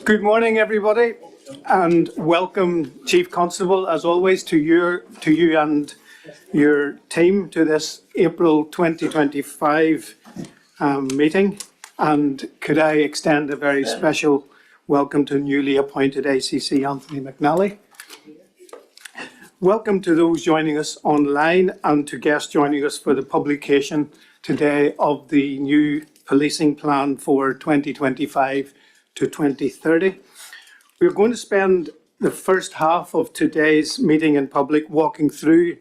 Good morning, everybody, and welcome, Chief Constable, as always, to you and your team to this April 2025 meeting. And could I extend a very special welcome to newly appointed ACC Anthony McNally. Welcome to those joining us online and to guests joining us for the publication today of the new policing plan for 2025 to 2030. We're going to spend the first half of today's meeting in public walking through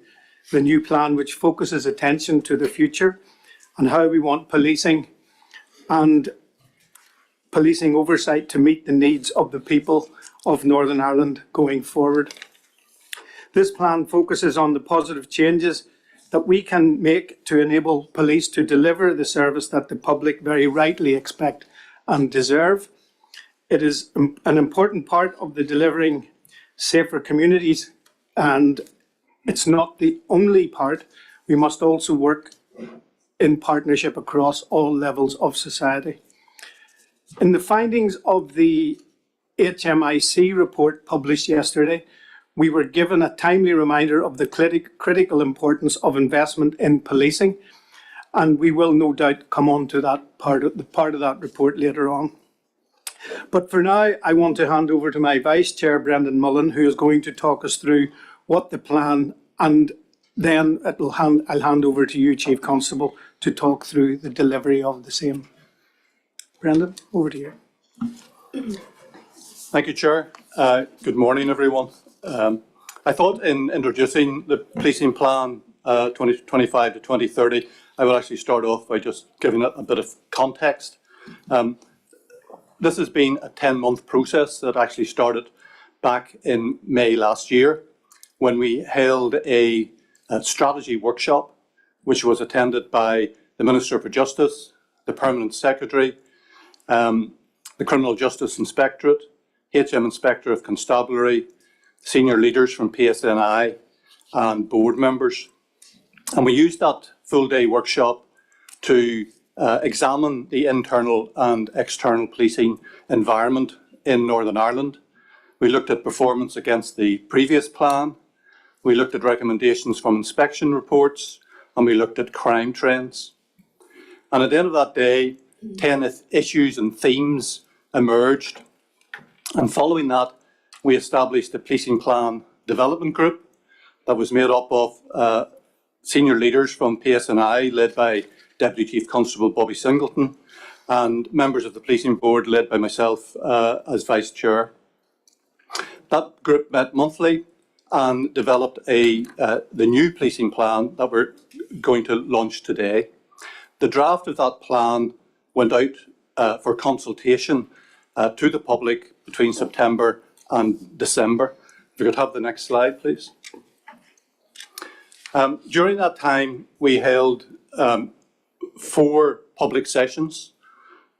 the new plan, which focuses attention to the future and how we want policing and policing oversight to meet the needs of the people of Northern Ireland going forward. This plan focuses on the positive changes that we can make to enable police to deliver the service that the public very rightly expect and deserve. It is an important part of the delivering safer communities, and it's not the only part. We must also work in partnership across all levels of society. In the findings of the HMIC report published yesterday, we were given a timely reminder of the critical importance of investment in policing, and we will no doubt come on to that part of that report later on. But for now, I want to hand over to my Vice Chair, Brendan Mullen, who is going to talk us through what the plan, and then I'll hand over to you, Chief Constable, to talk through the delivery of the same. Brendan, over to you. Thank you, Chair. Good morning, everyone. I thought in introducing the policing plan 2025 to 2030, I will actually start off by just giving it a bit of context. This has been a 10-month process that actually started back in May last year when we held a strategy workshop, which was attended by the Minister for Justice, the Permanent Secretary, the Criminal Justice Inspectorate, HM Inspector of Constabulary, senior leaders from PSNI and board members. And we used that full-day workshop to examine the internal and external policing environment in Northern Ireland. We looked at performance against the previous plan, we looked at recommendations from inspection reports, and we looked at crime trends. And at the end of that day, 10 issues and themes emerged. And following that, we established the Policing Plan Development Group that was made up of senior leaders from PSNI, led by Deputy Chief Constable Bobby Singleton, and members of the Policing Board, led by myself as Vice Chair. That group met monthly and developed the new policing plan that we're going to launch today. The draft of that plan went out for consultation to the public between September and December. If we could have the next slide, please. During that time, we held 4 public sessions,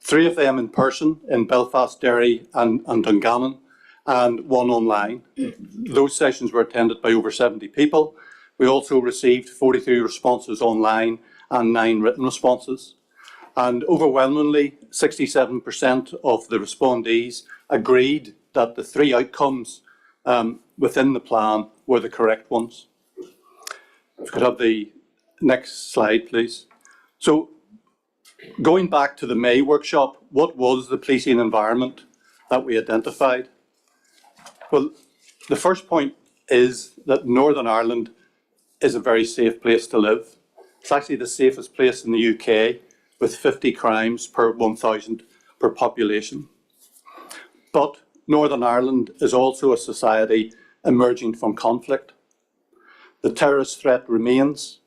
3 of them in person in Belfast, Derry and Dungannon, and 1 online. Those sessions were attended by over 70 people. We also received 43 responses online and 9 written responses. And overwhelmingly, 67% of the respondees agreed that the 3 outcomes within the plan were the correct ones. If we could have the next slide, please. So, going back to the May workshop, what was the policing environment that we identified? Well, the first point is that Northern Ireland is a very safe place to live. It's actually the safest place in the UK, with 50 crimes per 1,000 per population. But Northern Ireland is also a society emerging from conflict. The terrorist threat remains,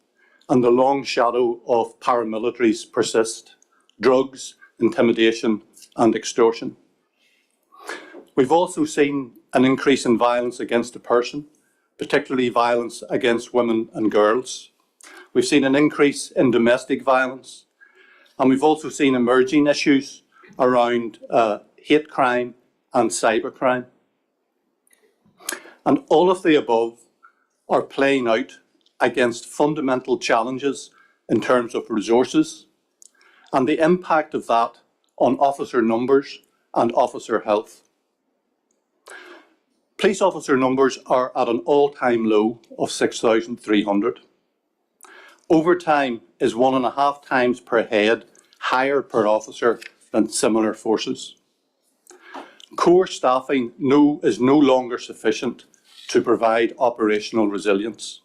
and the long shadow of paramilitaries persist: drugs, intimidation, and extortion. We've also seen an increase in violence against a person, particularly violence against women and girls. We've seen an increase in domestic violence, and we've also seen emerging issues around hate crime and cybercrime. And all of the above are playing out against fundamental challenges in terms of resources and the impact of that on officer numbers and officer health. Police officer numbers are at an all-time low of 6,300. Overtime is 1.5 times per head higher per officer than similar forces. Core staffing is no longer sufficient to provide operational resilience.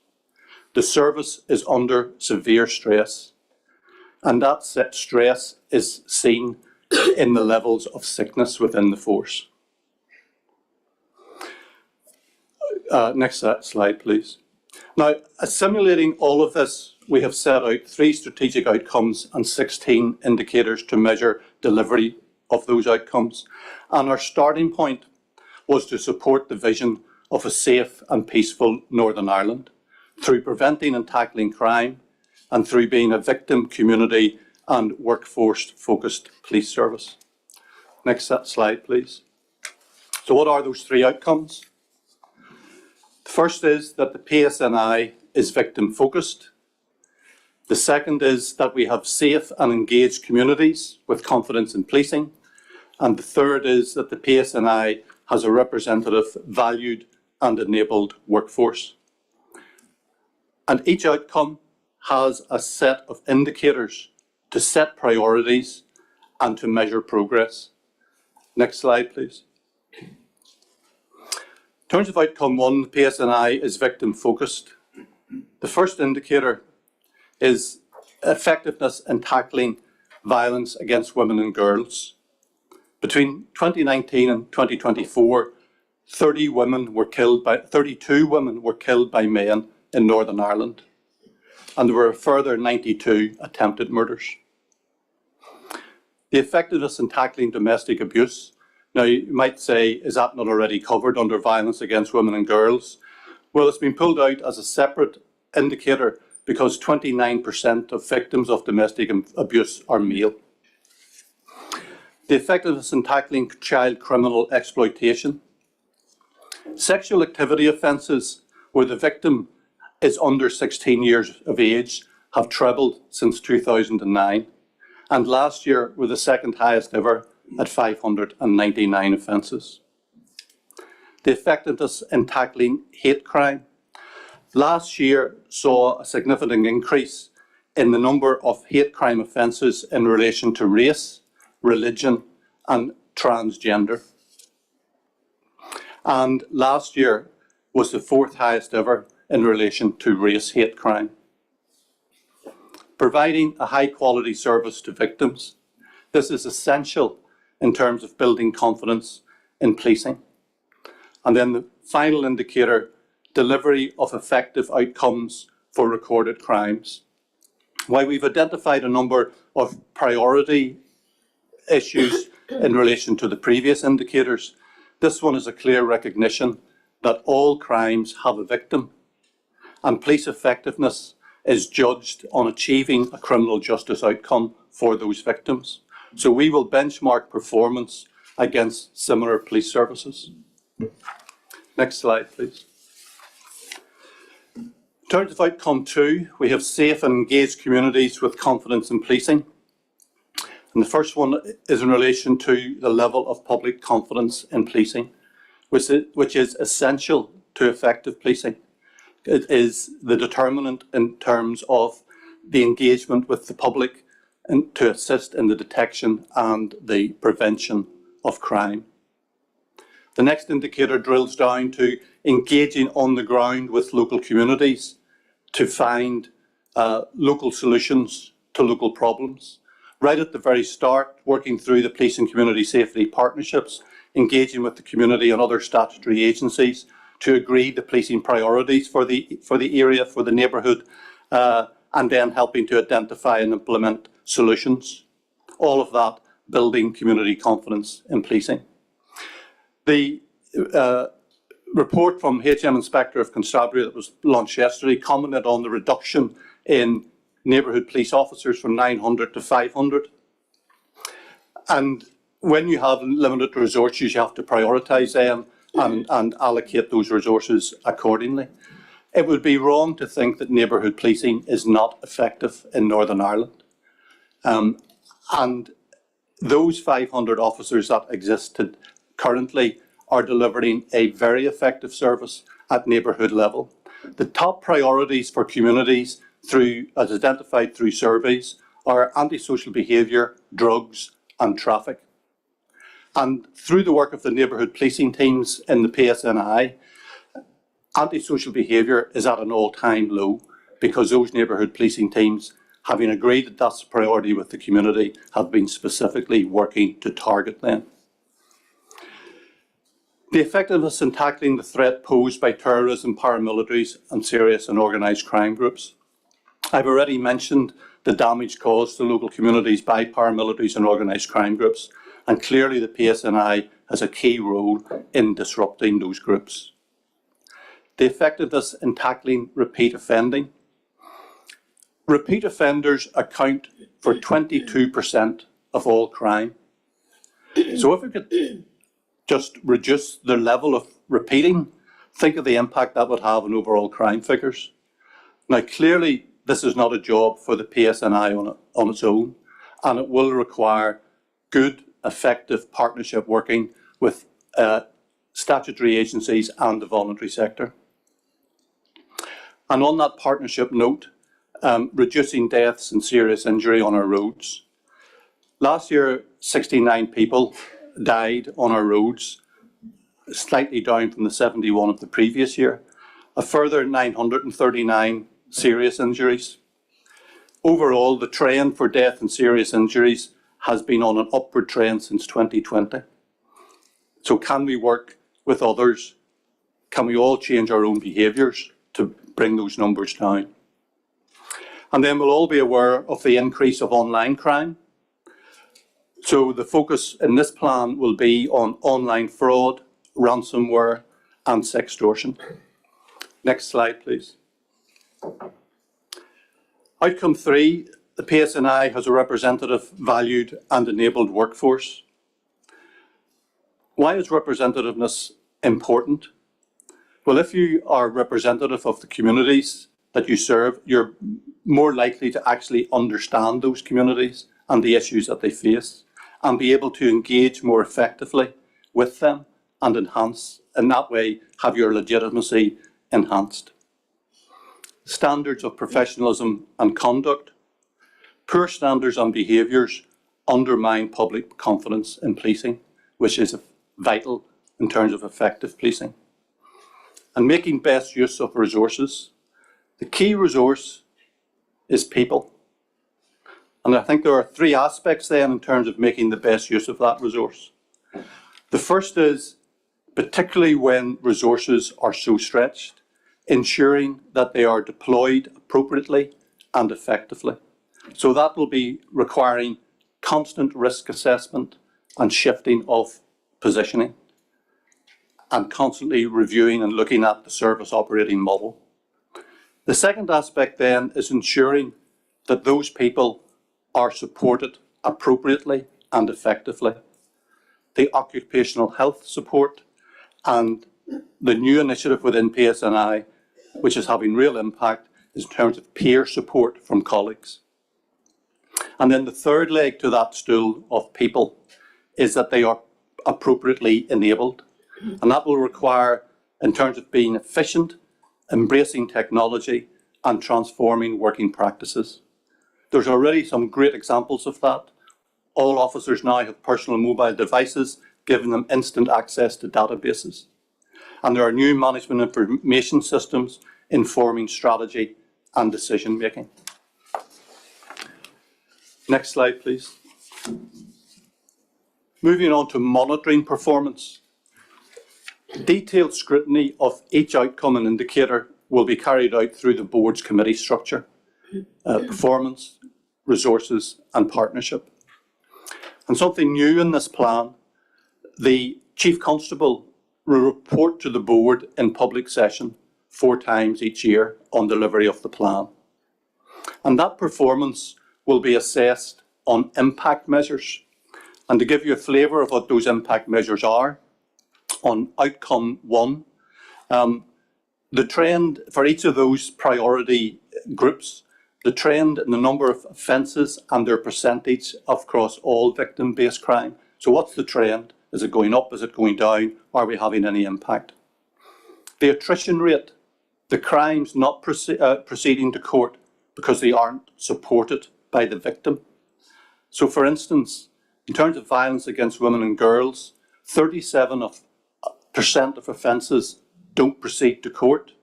The service is under severe stress, and that stress is seen in the levels of sickness within the force. Next slide, please. Now, assimilating all of this, we have set out 3 strategic outcomes and 16 indicators to measure delivery of those outcomes. And our starting point was to support the vision of a safe and peaceful Northern Ireland through preventing and tackling crime and through being a victim, community and workforce-focused police service. Next slide, please. So what are those 3 outcomes? The first is that the PSNI is victim-focused. The second is that we have safe and engaged communities with confidence in policing. And the third is that the PSNI has a representative, valued and enabled workforce. And each outcome has a set of indicators to set priorities and to measure progress. Next slide, please. In terms of outcome 1, the PSNI is victim-focused. The first indicator is effectiveness in tackling violence against women and girls. Between 2019 and 2024, 32 women were killed by men in Northern Ireland, and there were a further 92 attempted murders. The effectiveness in tackling domestic abuse. Now, you might say, is that not already covered under violence against women and girls? Well, it's been pulled out as a separate indicator because 29% of victims of domestic abuse are male. The effectiveness in tackling child criminal exploitation. Sexual activity offences where the victim is under 16 years of age have trebled since 2009, and last year were the second highest ever at 599 offences. The effectiveness in tackling hate crime. Last year saw a significant increase in the number of hate crime offences in relation to race, religion and transgender. And last year was the 4th highest ever in relation to race hate crime. Providing a high quality service to victims. This is essential in terms of building confidence in policing. And then the final indicator, delivery of effective outcomes for recorded crimes. While we've identified a number of priority issues in relation to the previous indicators, this one is a clear recognition that all crimes have a victim, and police effectiveness is judged on achieving a criminal justice outcome for those victims. So we will benchmark performance against similar police services. Next slide, please. In terms of outcome 2, we have safe and engaged communities with confidence in policing. And the first one is in relation to the level of public confidence in policing, which is essential to effective policing. It is the determinant in terms of the engagement with the public and to assist in the detection and the prevention of crime. The next indicator drills down to engaging on the ground with local communities to find local solutions to local problems. Right at the very start, working through the police and community safety partnerships, engaging with the community and other statutory agencies to agree the policing priorities for the area, for the neighbourhood, and then helping to identify and implement solutions. All of that building community confidence in policing. The report from HM Inspector of Constabulary that was launched yesterday commented on the reduction in neighbourhood police officers from 900 to 500. And when you have limited resources, you have to prioritise them. and allocate those resources accordingly. It would be wrong to think that neighbourhood policing is not effective in Northern Ireland. And those 500 officers that exist currently are delivering a very effective service at neighbourhood level. The top priorities for communities, as identified through surveys, are antisocial behaviour, drugs and traffic. And through the work of the neighbourhood policing teams in the PSNI, antisocial behaviour is at an all-time low because those neighbourhood policing teams, having agreed that that's a priority with the community, have been specifically working to target them. The effectiveness in tackling the threat posed by terrorism, paramilitaries and serious and organised crime groups. I've already mentioned the damage caused to local communities by paramilitaries and organised crime groups, and clearly the PSNI has a key role in disrupting those groups. The effectiveness in tackling repeat offending. Repeat offenders account for 22% of all crime. So if we could just reduce the level of repeating, think of the impact that would have on overall crime figures. Now, clearly, this is not a job for the PSNI on its own, and it will require good, effective partnership working with statutory agencies and the voluntary sector. And on that partnership note, reducing deaths and serious injury on our roads. Last year, 69 people died on our roads, slightly down from the 71 of the previous year. A further 939 serious injuries. Overall, the trend for death and serious injuries has been on an upward trend since 2020. So can we work with others? Can we all change our own behaviours to bring those numbers down? And then we'll all be aware of the increase of online crime. So the focus in this plan will be on online fraud, ransomware and sextortion. Next slide, please. Outcome 3, the PSNI has a representative, valued and enabled workforce. Why is representativeness important? Well, if you are representative of the communities that you serve, you're more likely to actually understand those communities and the issues that they face, and be able to engage more effectively with them and enhance, in that way, have your legitimacy enhanced. Standards of professionalism and conduct. Poor standards and behaviours undermine public confidence in policing, which is vital in terms of effective policing. And making best use of resources. The key resource is people. And I think there are 3 aspects then in terms of making the best use of that resource. The first is, particularly when resources are so stretched, ensuring that they are deployed appropriately and effectively. So that will be requiring constant risk assessment and shifting of positioning, and constantly reviewing and looking at the service operating model. The second aspect then is ensuring that those people are supported appropriately and effectively. The occupational health support and the new initiative within PSNI, which is having real impact, is in terms of peer support from colleagues. And then the third leg to that stool of people is that they are appropriately enabled. And that will require, in terms of being efficient, embracing technology and transforming working practices. There's already some great examples of that. All officers now have personal mobile devices, giving them instant access to databases. And there are new management information systems informing strategy and decision making. Next slide, please. Moving on to monitoring performance. Detailed scrutiny of each outcome and indicator will be carried out through the board's committee structure, performance, resources and partnership. And something new in this plan, the Chief Constable will report to the board in public session 4 times each year on delivery of the plan. And that performance will be assessed on impact measures. And to give you a flavour of what those impact measures are, on outcome 1. The trend for each of those priority groups, the trend in the number of offences and their percentage across all victim-based crime. So what's the trend? Is it going up? Is it going down? Are we having any impact? The attrition rate, the crimes not proceeding to court because they aren't supported by the victim. So for instance, in terms of violence against women and girls, 37% of offences don't proceed to court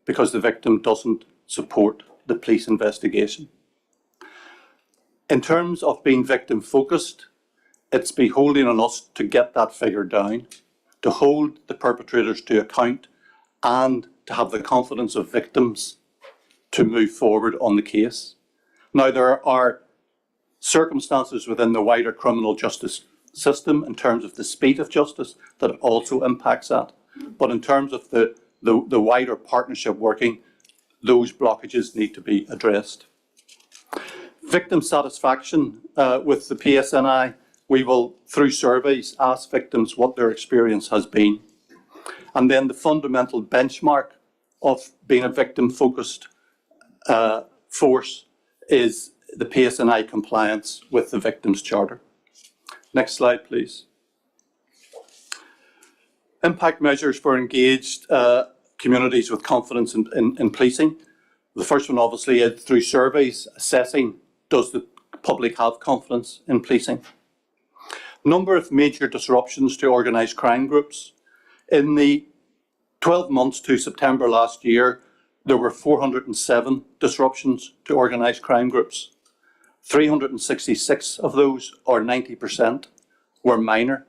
because the victim doesn't support the police investigation. In terms of being victim focused, it's beholding on us to get that figure down, to hold the perpetrators to account, and to have the confidence of victims to move forward on the case. Now, there are circumstances within the wider criminal justice system in terms of the speed of justice that also impacts that. But in terms of the wider partnership working, those blockages need to be addressed. Victim satisfaction with the PSNI, we will, through surveys, ask victims what their experience has been. And then the fundamental benchmark of being a victim-focused force is the PSNI compliance with the Victims' Charter. Next slide, please. Impact measures for engaged communities with confidence in policing. The first one, obviously, is through surveys assessing, does the public have confidence in policing? Number of major disruptions to organised crime groups. In the 12 months to September last year, there were 407 disruptions to organised crime groups. 366 of those, or 90%, were minor.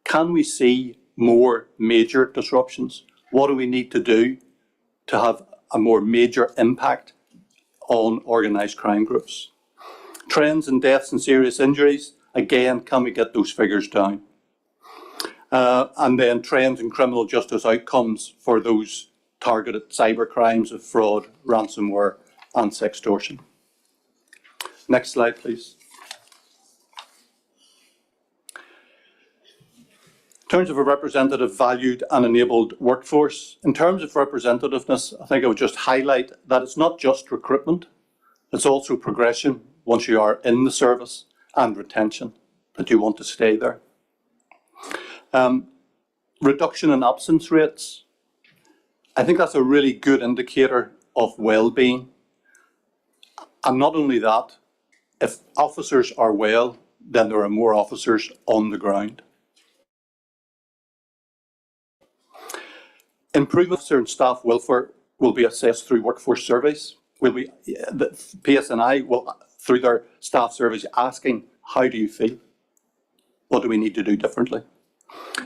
Can we see more major disruptions? What do we need to do to have a more major impact on organised crime groups? Trends in deaths and serious injuries, again, can we get those figures down? And then trends in criminal justice outcomes for those targeted cyber crimes of fraud, ransomware and sextortion. Next slide, please. In terms of a representative, valued and enabled workforce, in terms of representativeness, I think I would just highlight that it's not just recruitment, it's also progression once you are in the service and retention, that you want to stay there. Reduction in absence rates, I think that's a really good indicator of well-being. And not only that, if officers are well, then there are more officers on the ground. Improvement officer and staff welfare will be assessed through workforce surveys. The PSNI will, through their staff surveys, asking, how do you feel? What do we need to do differently?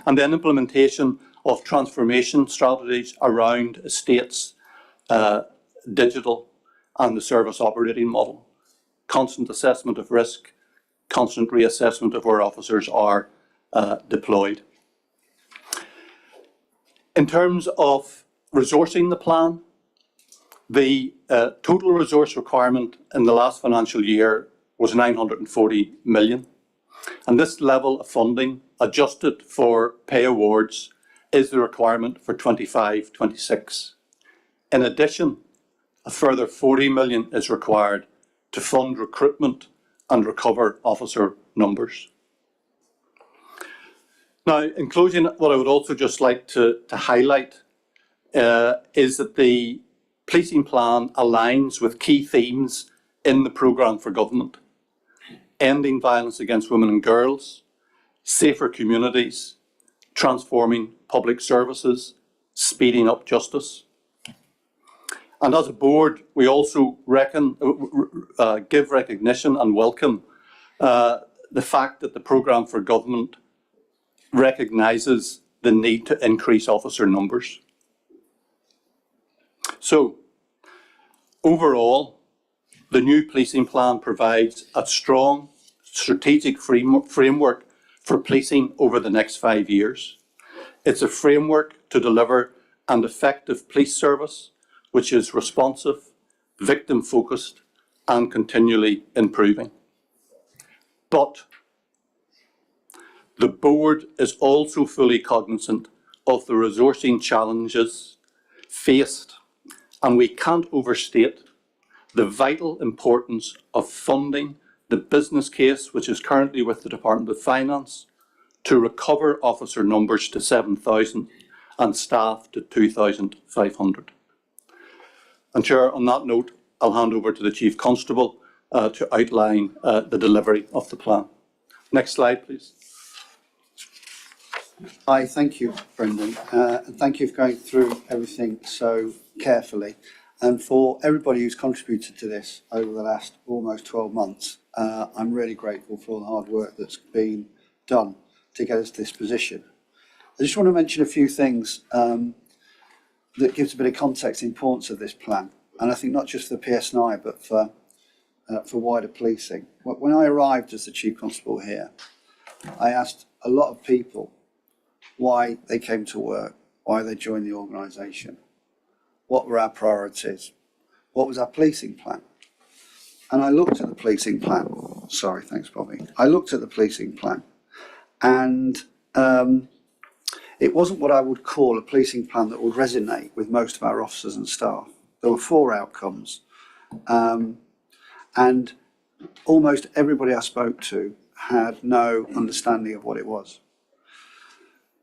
And then implementation of transformation strategies around estates, digital and the service operating model. Constant assessment of risk, constant reassessment of where officers are deployed. In terms of resourcing the plan, the total resource requirement in the last financial year was 940 million. And this level of funding, adjusted for pay awards, is the requirement for 25-26. In addition, a further 40 million is required to fund recruitment and recover officer numbers. Now, in closing, what I would also just like to highlight is that the policing plan aligns with key themes in the programme for government: ending violence against women and girls, safer communities, transforming public services, speeding up justice. And as a board, we also give recognition and welcome the fact that the programme for government recognises the need to increase officer numbers. So, overall, the new policing plan provides a strong strategic framework for policing over the next 5 years. It's a framework to deliver an effective police service which is responsive, victim-focused and continually improving. But the board is also fully cognizant of the resourcing challenges faced, and we can't overstate the vital importance of funding the business case, which is currently with the Department of Finance, to recover officer numbers to 7,000 and staff to 2,500. And Chair, on that note, I'll hand over to the Chief Constable to outline the delivery of the plan. Next slide, please. Hi, thank you, Brendan, and thank you for going through everything so carefully. And for everybody who's contributed to this over the last almost 12 months, I'm really grateful for all the hard work that's been done to get us to this position. I just want to mention a few things that gives a bit of context, the importance of this plan, and I think not just for the PSNI but for wider policing. When I arrived as the Chief Constable here, I asked a lot of people why they came to work, why they joined the organisation, what were our priorities, what was our policing plan. And I looked at the policing plan. Sorry, thanks, Bobby. I looked at the policing plan, and it wasn't what I would call a policing plan that would resonate with most of our officers and staff. There were 4 outcomes, and almost everybody I spoke to had no understanding of what it was.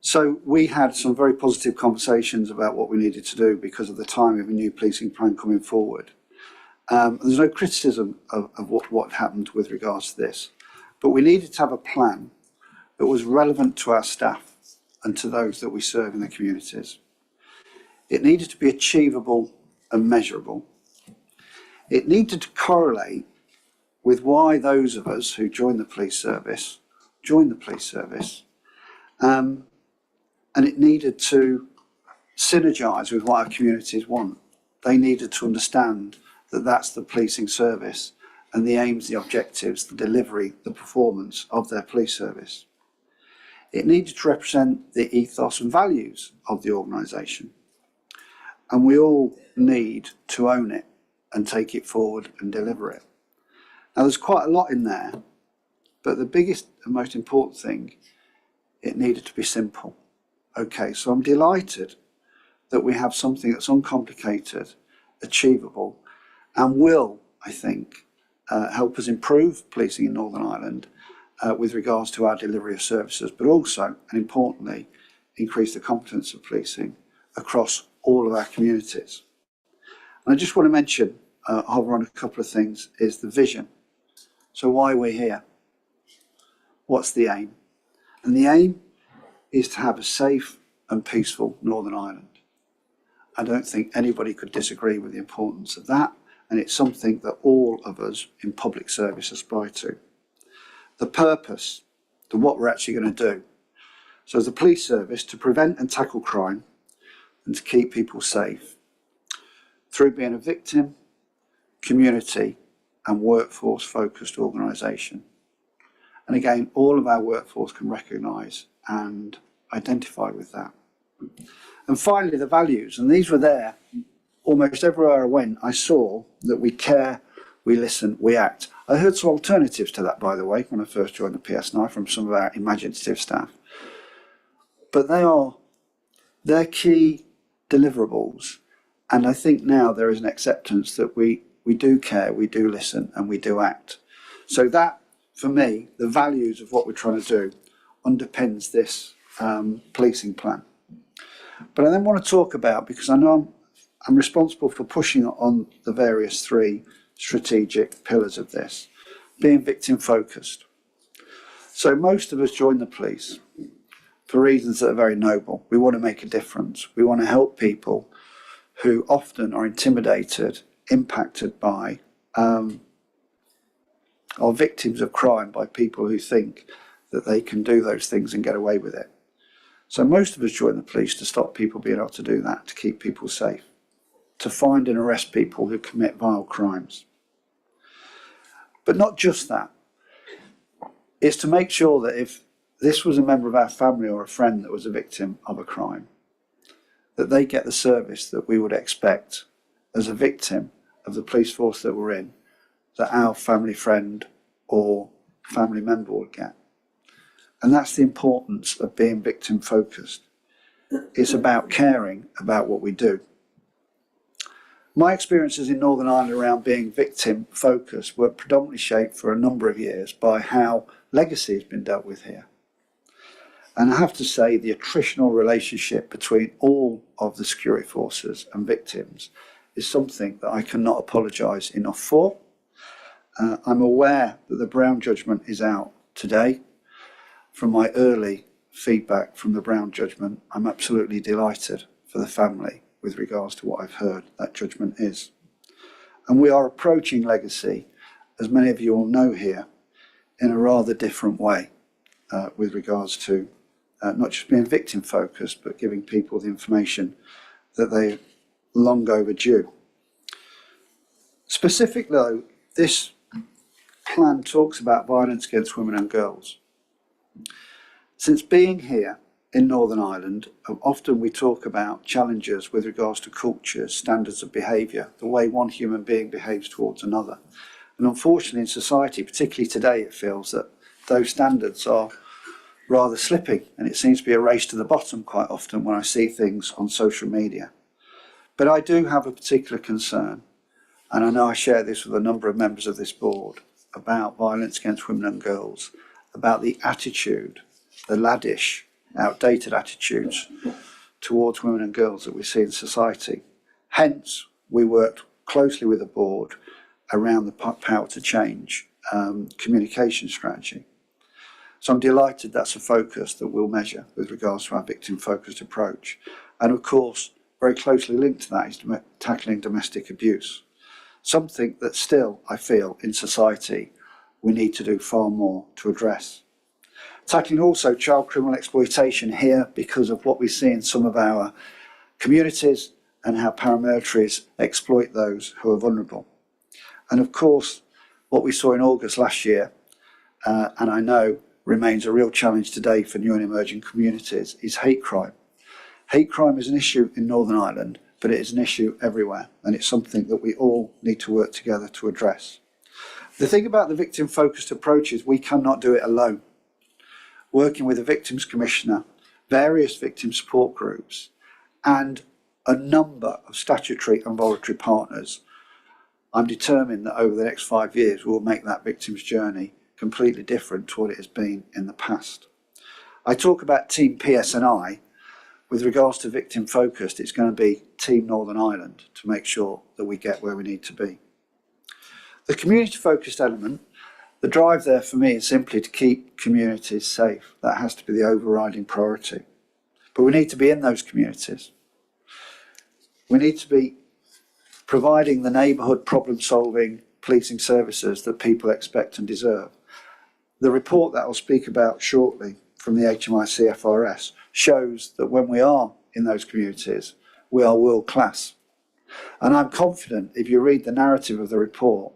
So we had some very positive conversations about what we needed to do because of the timing of a new policing plan coming forward. There's no criticism of what happened with regards to this, but we needed to have a plan that was relevant to our staff and to those that we serve in the communities. It needed to be achievable and measurable. It needed to correlate with why those of us who joined the police service, and it needed to synergise with what our communities want. They needed to understand that that's the policing service and the aims, the objectives, the delivery, the performance of their police service. It needed to represent the ethos and values of the organisation. And we all need to own it and take it forward and deliver it. Now there's quite a lot in there, but the biggest and most important thing, it needed to be simple. Okay, so I'm delighted that we have something that's uncomplicated, achievable, and will, I think, help us improve policing in Northern Ireland with regards to our delivery of services, but also, and importantly, increase the competence of policing across all of our communities. And I just want to mention, hover on a couple of things, is the vision. So why we're here? What's the aim? And the aim is to have a safe and peaceful Northern Ireland. I don't think anybody could disagree with the importance of that, and it's something that all of us in public service aspire to. The purpose, to what we're actually going to do. So as a police service, to prevent and tackle crime and to keep people safe through being a victim, community and workforce focused organisation. And again, all of our workforce can recognise and identify with that. And finally, the values, and these were there almost everywhere I went. I saw that we care, we listen, we act. I heard some alternatives to that, by the way, when I first joined the PSNI from some of our imaginative staff. But they're key deliverables, and I think now there is an acceptance that we do care, we do listen, and we do act. So that, for me, the values of what we're trying to do underpins this policing plan. But I then want to talk about, because I know I'm responsible for pushing on the various 3 strategic pillars of this, being victim focused. So most of us join the police for reasons that are very noble. We want to make a difference. We want to help people who often are intimidated, impacted by, are victims of crime by people who think that they can do those things and get away with it. So most of us join the police to stop people being able to do that, to keep people safe, to find and arrest people who commit vile crimes. But not just that. It's to make sure that if this was a member of our family or a friend that was a victim of a crime, that they get the service that we would expect as a victim of the police force that we're in, that our family friend or family member would get. And that's the importance of being victim focused. It's about caring about what we do. My experiences in Northern Ireland around being victim focused were predominantly shaped for a number of years by how legacy has been dealt with here. And I have to say the attritional relationship between all of the security forces and victims is something that I cannot apologise enough for. I'm aware that the Brown judgment is out today. From my early feedback from the Brown judgment, I'm absolutely delighted for the family with regards to what I've heard that judgment is. And we are approaching legacy, as many of you will know here, in a rather different way with regards to not just being victim focused, but giving people the information that they long overdue. Specifically though, this plan talks about violence against women and girls. Since being here in Northern Ireland, often we talk about challenges with regards to cultures, standards of behaviour, the way one human being behaves towards another. And unfortunately in society, particularly today, it feels that those standards are rather slipping, and it seems to be a race to the bottom quite often when I see things on social media. But I do have a particular concern, and I know I share this with a number of members of this board, about violence against women and girls, about the attitude, the laddish, outdated attitudes towards women and girls that we see in society. Hence, we worked closely with the board around the power to change communication strategy. So I'm delighted that's a focus that we'll measure with regards to our victim-focused approach. And of course, very closely linked to that is tackling domestic abuse. Something that still, I feel, in society, we need to do far more to address. Tackling also child criminal exploitation here because of what we see in some of our communities and how paramilitaries exploit those who are vulnerable. And of course, what we saw in August last year, and I know remains a real challenge today for new and emerging communities, is hate crime. Hate crime is an issue in Northern Ireland, but it is an issue everywhere, and it's something that we all need to work together to address. The thing about the victim-focused approach is we cannot do it alone. Working with the Victims Commissioner, various victim support groups, and a number of statutory and voluntary partners, I'm determined that over the next 5 years we'll make that victim's journey completely different to what it has been in the past. I talk about Team PSNI. With regards to victim focused, it's going to be Team Northern Ireland to make sure that we get where we need to be. The community focused element, the drive there for me is simply to keep communities safe. That has to be the overriding priority. But we need to be in those communities. We need to be providing the neighbourhood problem solving policing services that people expect and deserve. The report that I'll speak about shortly from the HMICFRS shows that when we are in those communities, we are world class. And I'm confident if you read the narrative of the report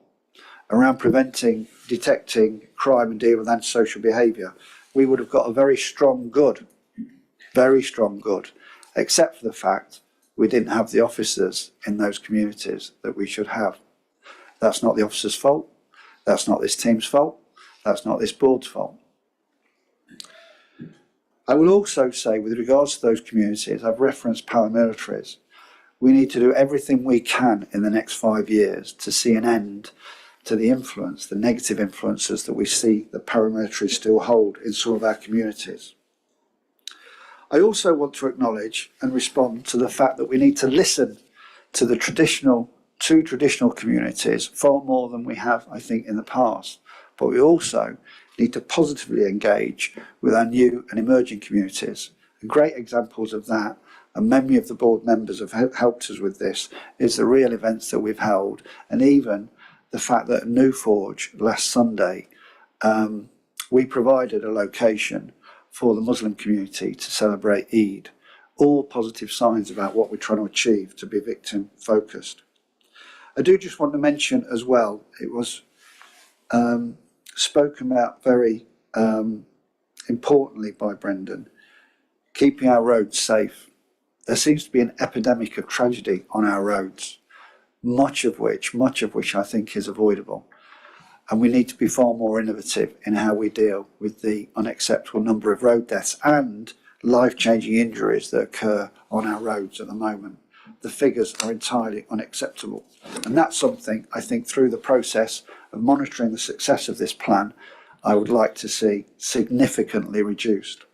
around preventing, detecting crime and dealing with antisocial behaviour, we would have got a very strong good, except for the fact we didn't have the officers in those communities that we should have. That's not the officers' fault, that's not this team's fault, that's not this board's fault. I will also say, with regards to those communities, I've referenced paramilitaries. We need to do everything we can in the next 5 years to see an end to the influence, the negative influences that we see the paramilitaries still hold in some of our communities. I also want to acknowledge and respond to the fact that we need to listen to the traditional communities far more than we have, I think, in the past. But we also need to positively engage with our new and emerging communities. And great examples of that, and many of the board members have helped us with this, is the real events that we've held, and even the fact that at New Forge last Sunday, we provided a location for the Muslim community to celebrate Eid. All positive signs about what we're trying to achieve to be victim focused. I do just want to mention as well, it was spoken about very importantly by Brendan, keeping our roads safe. There seems to be an epidemic of tragedy on our roads, much of which I think is avoidable. And we need to be far more innovative in how we deal with the unacceptable number of road deaths and life-changing injuries that occur on our roads at the moment. The figures are entirely unacceptable. And that's something I think through the process of monitoring the success of this plan, I would like to see significantly reduced.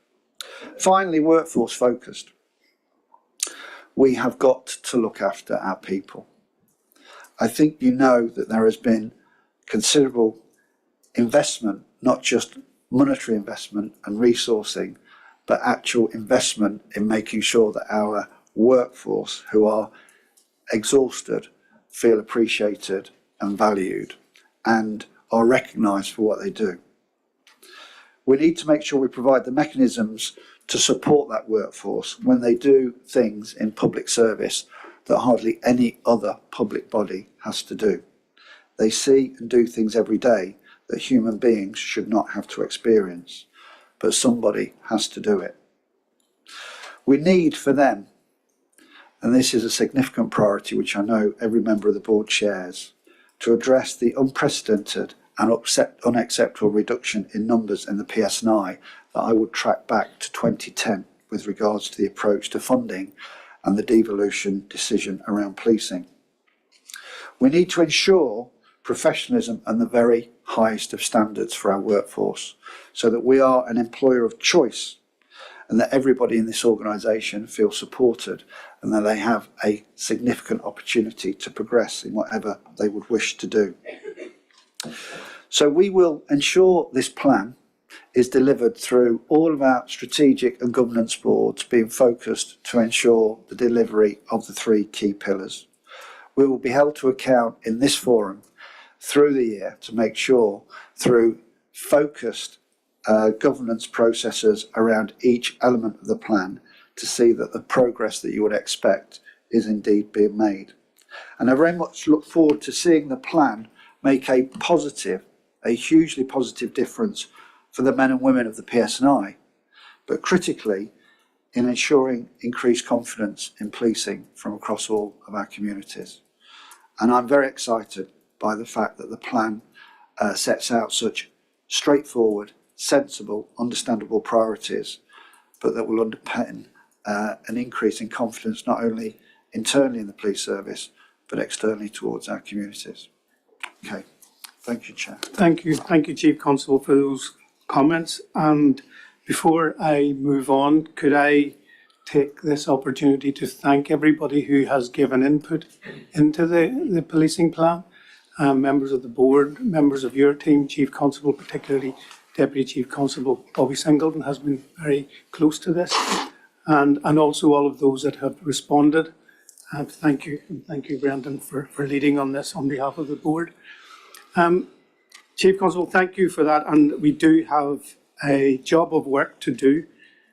Finally, workforce focused. We have got to look after our people. I think you know that there has been considerable investment, not just monetary investment and resourcing, but actual investment in making sure that our workforce, who are exhausted, feel appreciated and valued and are recognised for what they do. We need to make sure we provide the mechanisms to support that workforce when they do things in public service that hardly any other public body has to do. They see and do things every day that human beings should not have to experience, but somebody has to do it. We need for them, and this is a significant priority which I know every member of the board shares, to address the unprecedented and unacceptable reduction in numbers in the PSNI that I would track back to 2010 with regards to the approach to funding and the devolution decision around policing. We need to ensure professionalism and the very highest of standards for our workforce so that we are an employer of choice and that everybody in this organisation feels supported and that they have a significant opportunity to progress in whatever they would wish to do. So we will ensure this plan is delivered through all of our strategic and governance boards being focused to ensure the delivery of the three key pillars. We will be held to account in this forum through the year to make sure through focused governance processes around each element of the plan to see that the progress that you would expect is indeed being made. And I very much look forward to seeing the plan make a hugely positive difference for the men and women of the PSNI, but critically in ensuring increased confidence in policing from across all of our communities. And I'm very excited by the fact that the plan sets out such straightforward, sensible, understandable priorities, but that will underpin an increase in confidence not only internally in the police service, but externally towards our communities. Okay, thank you, Chair. Thank you, Chief Constable, for those comments. And before I move on, could I take this opportunity to thank everybody who has given input into the policing plan, members of the board, members of your team, Chief Constable, particularly Deputy Chief Constable Bobby Singleton has been very close to this, and also all of those that have responded. Thank you, and thank you, Brendan, for leading on this on behalf of the board. Chief Constable, thank you for that, and we do have a job of work to do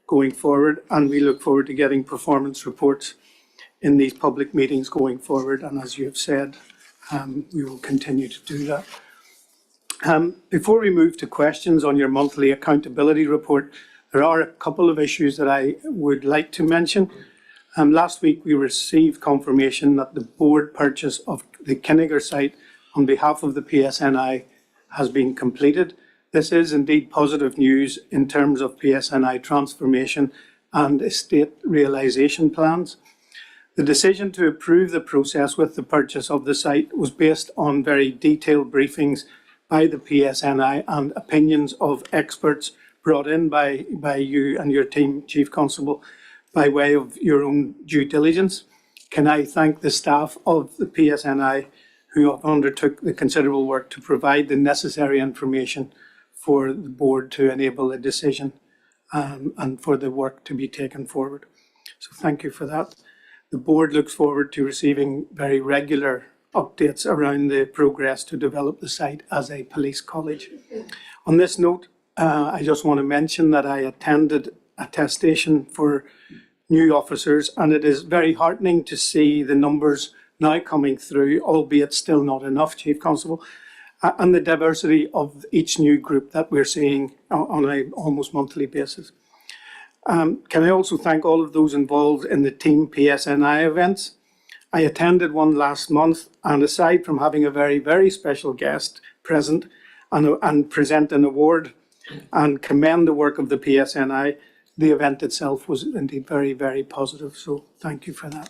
going forward, and we look forward to getting performance reports in these public meetings going forward, and as you have said, we will continue to do that. Before we move to questions on your monthly accountability report, there are a couple of issues that I would like to mention. Last week we received confirmation that the board purchase of the Kinniger site on behalf of the PSNI has been completed. This is indeed positive news in terms of PSNI transformation and estate realisation plans. The decision to approve the process with the purchase of the site was based on very detailed briefings by the PSNI and opinions of experts brought in by you and your team, Chief Constable, by way of your own due diligence. Can I thank the staff of the PSNI who have undertook the considerable work to provide the necessary information for the board to enable a decision and for the work to be taken forward. So thank you for that. The board looks forward to receiving very regular updates around the progress to develop the site as a police college. On this note, I just want to mention that I attended attestation for new officers, and it is very heartening to see the numbers now coming through, albeit still not enough, Chief Constable, and the diversity of each new group that we're seeing on an almost monthly basis. Can I also thank all of those involved in the Team PSNI events? I attended one last month, and aside from having a very, very special guest present and present an award and commend the work of the PSNI, the event itself was indeed very, very positive. So thank you for that.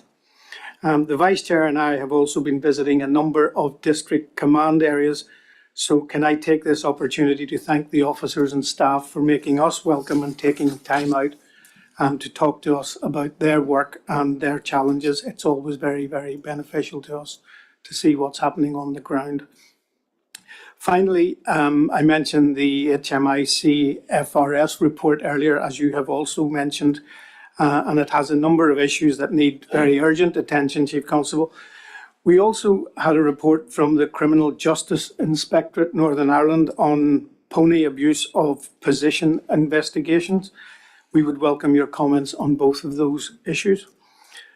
The Vice Chair and I have also been visiting a number of district command areas. So can I take this opportunity to thank the officers and staff for making us welcome and taking time out to talk to us about their work and their challenges. It's always very, very beneficial to us to see what's happening on the ground. Finally, I mentioned the HMICFRS report earlier, as you have also mentioned, and it has a number of issues that need very urgent attention, Chief Constable. We also had a report from the Criminal Justice Inspectorate Northern Ireland on pony abuse of position investigations. We would welcome your comments on both of those issues.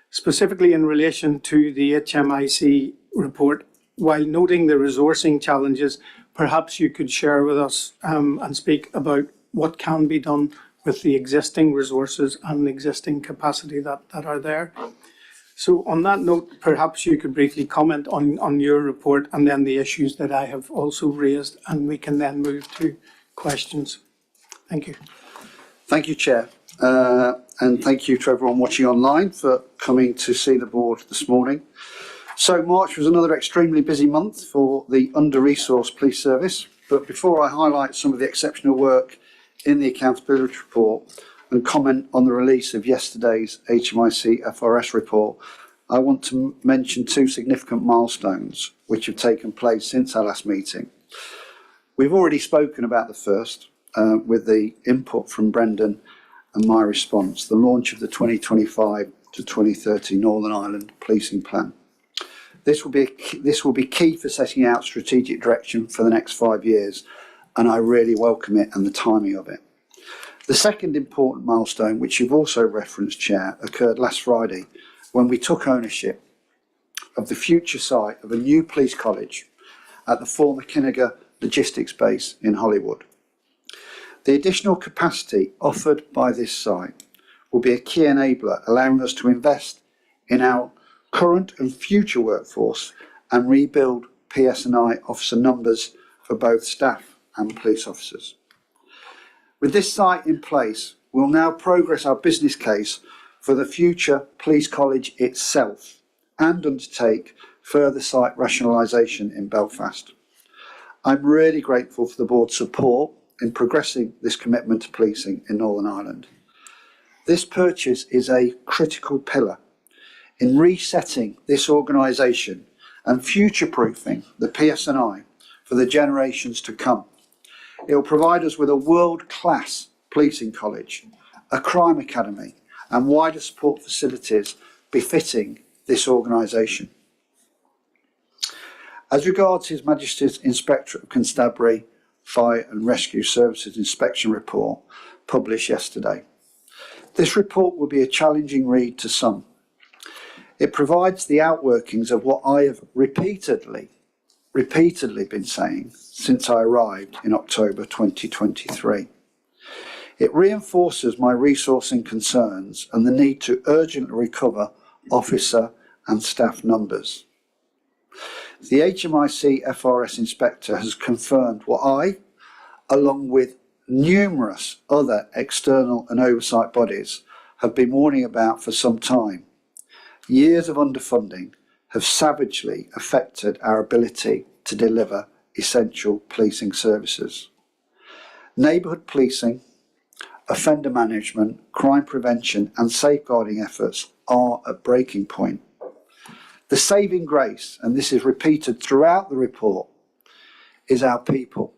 Specifically in relation to the HMIC report, while noting the resourcing challenges, perhaps you could share with us and speak about what can be done with the existing resources and existing capacity that are there. So on that note, perhaps you could briefly comment on your report and then the issues that I have also raised, and we can then move to questions. Thank you. Thank you, Chair. And thank you to everyone watching online for coming to see the board this morning. So March was another extremely busy month for the under-resourced police service. But before I highlight some of the exceptional work in the accountability report and comment on the release of yesterday's HMICFRS report, I want to mention two significant milestones which have taken place since our last meeting. We've already spoken about the first with the input from Brendan and my response, the launch of the 2025 to 2030 Northern Ireland Policing Plan. This will be key for setting out strategic direction for the next 5 years, and I really welcome it and the timing of it. The second important milestone, which you've also referenced, Chair, occurred last Friday when we took ownership of the future site of a new police college at the former Kinnegad Logistics Base in Hollywood. The additional capacity offered by this site will be a key enabler, allowing us to invest in our current and future workforce and rebuild PS&I officer numbers for both staff and police officers. With this site in place, we'll now progress our business case for the future police college itself and undertake further site rationalisation in Belfast. I'm really grateful for the board's support in progressing this commitment to policing in Northern Ireland. This purchase is a critical pillar in resetting this organisation and future-proofing the PS&I for the generations to come. It will provide us with a world-class policing college, a crime academy and wider support facilities befitting this organisation. As regards His Majesty's Inspectorate of Constabulary Fire and Rescue Services Inspection Report published yesterday, this report will be a challenging read to some. It provides the outworkings of what I have repeatedly been saying since I arrived in October 2023. It reinforces my resourcing concerns and the need to urgently recover officer and staff numbers. The HMICFRS inspector has confirmed what I, along with numerous other external and oversight bodies, have been warning about for some time. Years of underfunding have savagely affected our ability to deliver essential policing services. Neighbourhood policing, offender management, crime prevention and safeguarding efforts are at breaking point. The saving grace, and this is repeated throughout the report, is our people.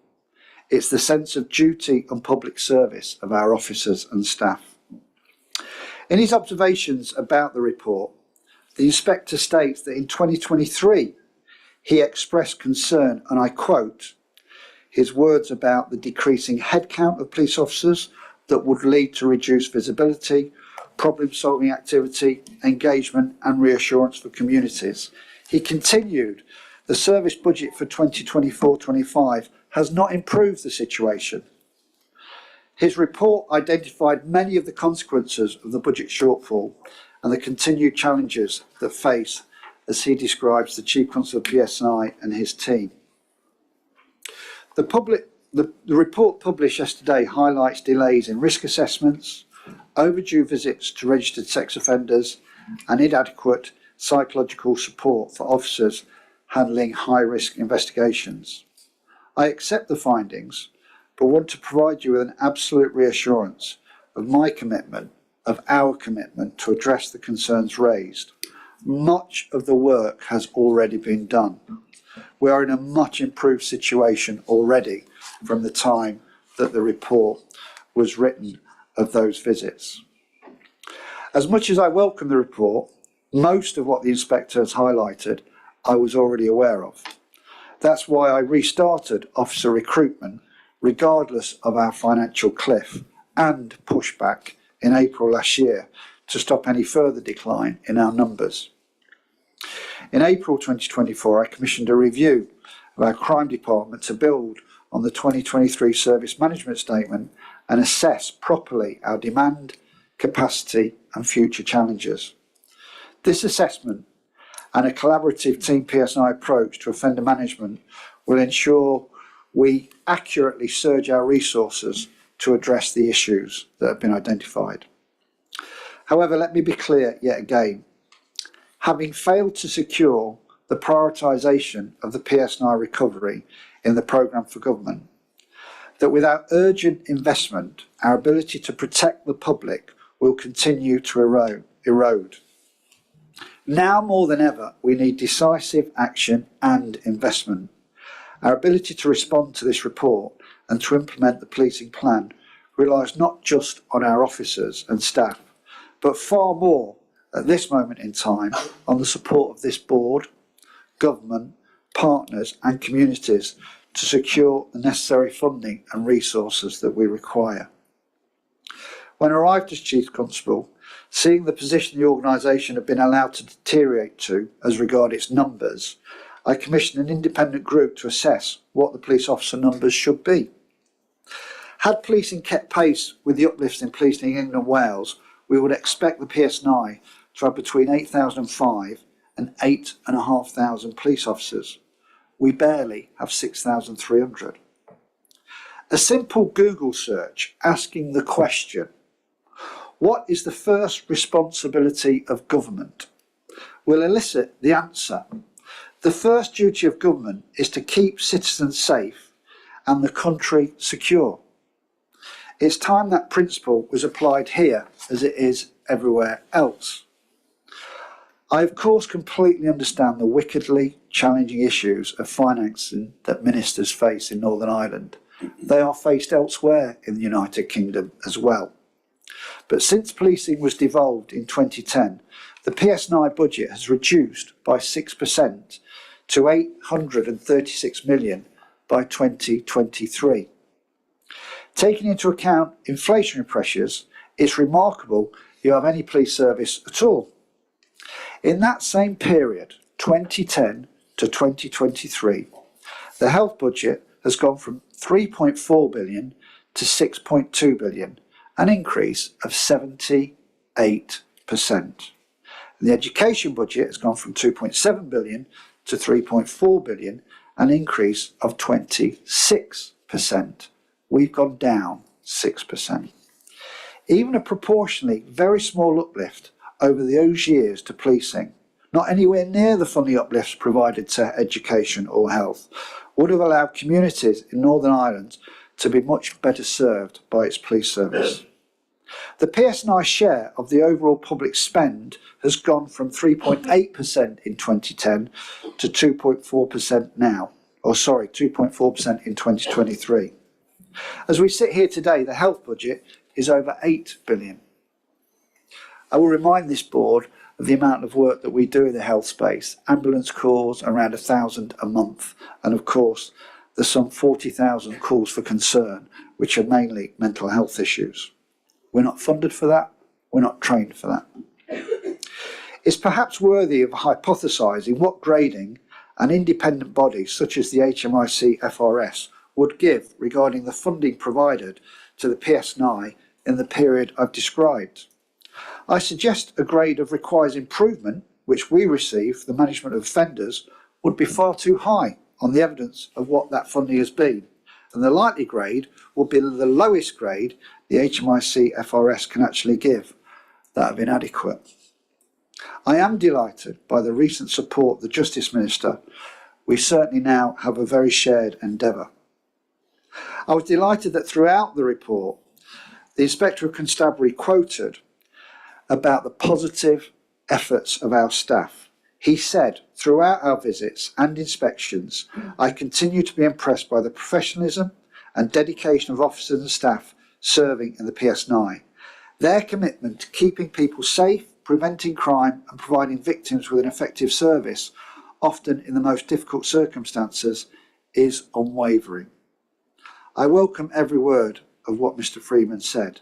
It's the sense of duty and public service of our officers and staff. In his observations about the report, the inspector states that in 2023, he expressed concern, and I quote, his words about the decreasing headcount of police officers that would lead to reduced visibility, problem-solving activity, engagement and reassurance for communities. He continued, the service budget for 2024-25 has not improved the situation. His report identified many of the consequences of the budget shortfall and the continued challenges that face, as he describes, the Chief Constable of PS&I and his team. The report published yesterday highlights delays in risk assessments, overdue visits to registered sex offenders, and inadequate psychological support for officers handling high-risk investigations. I accept the findings, but want to provide you with an absolute reassurance of my commitment, of our commitment to address the concerns raised. Much of the work has already been done. We are in a much improved situation already from the time that the report was written of those visits. As much as I welcome the report, most of what the inspector has highlighted I was already aware of. That's why I restarted officer recruitment regardless of our financial cliff and pushback in April last year to stop any further decline in our numbers. In April 2024, I commissioned a review of our crime department to build on the 2023 service management statement and assess properly our demand, capacity and future challenges. This assessment and a collaborative team PSNI approach to offender management will ensure we accurately surge our resources to address the issues that have been identified. However, let me be clear yet again. Having failed to secure the prioritisation of the PSNI recovery in the programme for government, that without urgent investment, our ability to protect the public will continue to erode. Now more than ever, we need decisive action and investment. Our ability to respond to this report and to implement the policing plan relies not just on our officers and staff, but far more at this moment in time on the support of this board, government, partners and communities to secure the necessary funding and resources that we require. When I arrived as Chief Constable, seeing the position the organisation had been allowed to deteriorate to as regard its numbers, I commissioned an independent group to assess what the police officer numbers should be. Had policing kept pace with the uplifts in policing in England and Wales, we would expect the PSNI to have between 8,005 and 8,500 police officers. We barely have 6,300. A simple Google search asking the question, what is the first responsibility of government, will elicit the answer. The first duty of government is to keep citizens safe and the country secure. It's time that principle was applied here as it is everywhere else. I of course completely understand the wickedly challenging issues of financing that ministers face in Northern Ireland. They are faced elsewhere in the United Kingdom as well. But since policing was devolved in 2010, the PSNI budget has reduced by 6% to 836 million by 2023. Taking into account inflationary pressures, it's remarkable you have any police service at all. In that same period, 2010 to 2023, the health budget has gone from 3.4 billion to 6.2 billion, an increase of 78%. The education budget has gone from 2.7 billion to 3.4 billion, an increase of 26%. We've gone down 6%. Even a proportionally very small uplift over those years to policing, not anywhere near the funding uplifts provided to education or health, would have allowed communities in Northern Ireland to be much better served by its police service. The PSNI share of the overall public spend has gone from 3.8% in 2010 to 2.4% now, 2.4% in 2023. As we sit here today, the health budget is over 8 billion. I will remind this board of the amount of work that we do in the health space. Ambulance calls around 1,000 a month, and of course there's some 40,000 calls for concern, which are mainly mental health issues. We're not funded for that, we're not trained for that. It's perhaps worthy of hypothesising what grading an independent body such as the HMICFRS would give regarding the funding provided to the PSNI in the period I've described. I suggest a grade of requires improvement, which we receive, the management of offenders, would be far too high on the evidence of what that funding has been, and the likely grade will be the lowest grade the HMICFRS can actually give, that of inadequate. I am delighted by the recent support of the Justice Minister. We certainly now have a very shared endeavour. I was delighted that throughout the report, the Inspector of Constabulary quoted about the positive efforts of our staff. He said, throughout our visits and inspections, I continue to be impressed by the professionalism and dedication of officers and staff serving in the PS9. Their commitment to keeping people safe, preventing crime and providing victims with an effective service, often in the most difficult circumstances, is unwavering. I welcome every word of what Mr. Freeman said,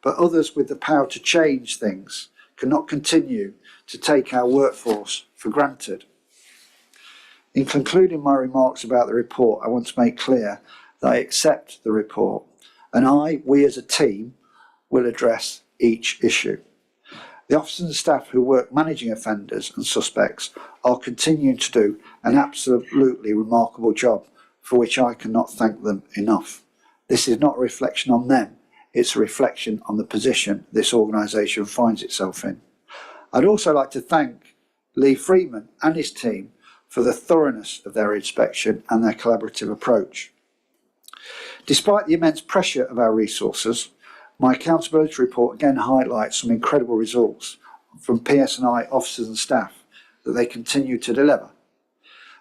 but others with the power to change things cannot continue to take our workforce for granted. In concluding my remarks about the report, I want to make clear that I accept the report and we as a team will address each issue. The officers and staff who work managing offenders and suspects are continuing to do an absolutely remarkable job for which I cannot thank them enough. This is not a reflection on them, it's a reflection on the position this organisation finds itself in. I'd also like to thank Lee Freeman and his team for the thoroughness of their inspection and their collaborative approach. Despite the immense pressure of our resources, my accountability report again highlights some incredible results from PS&I officers and staff that they continue to deliver.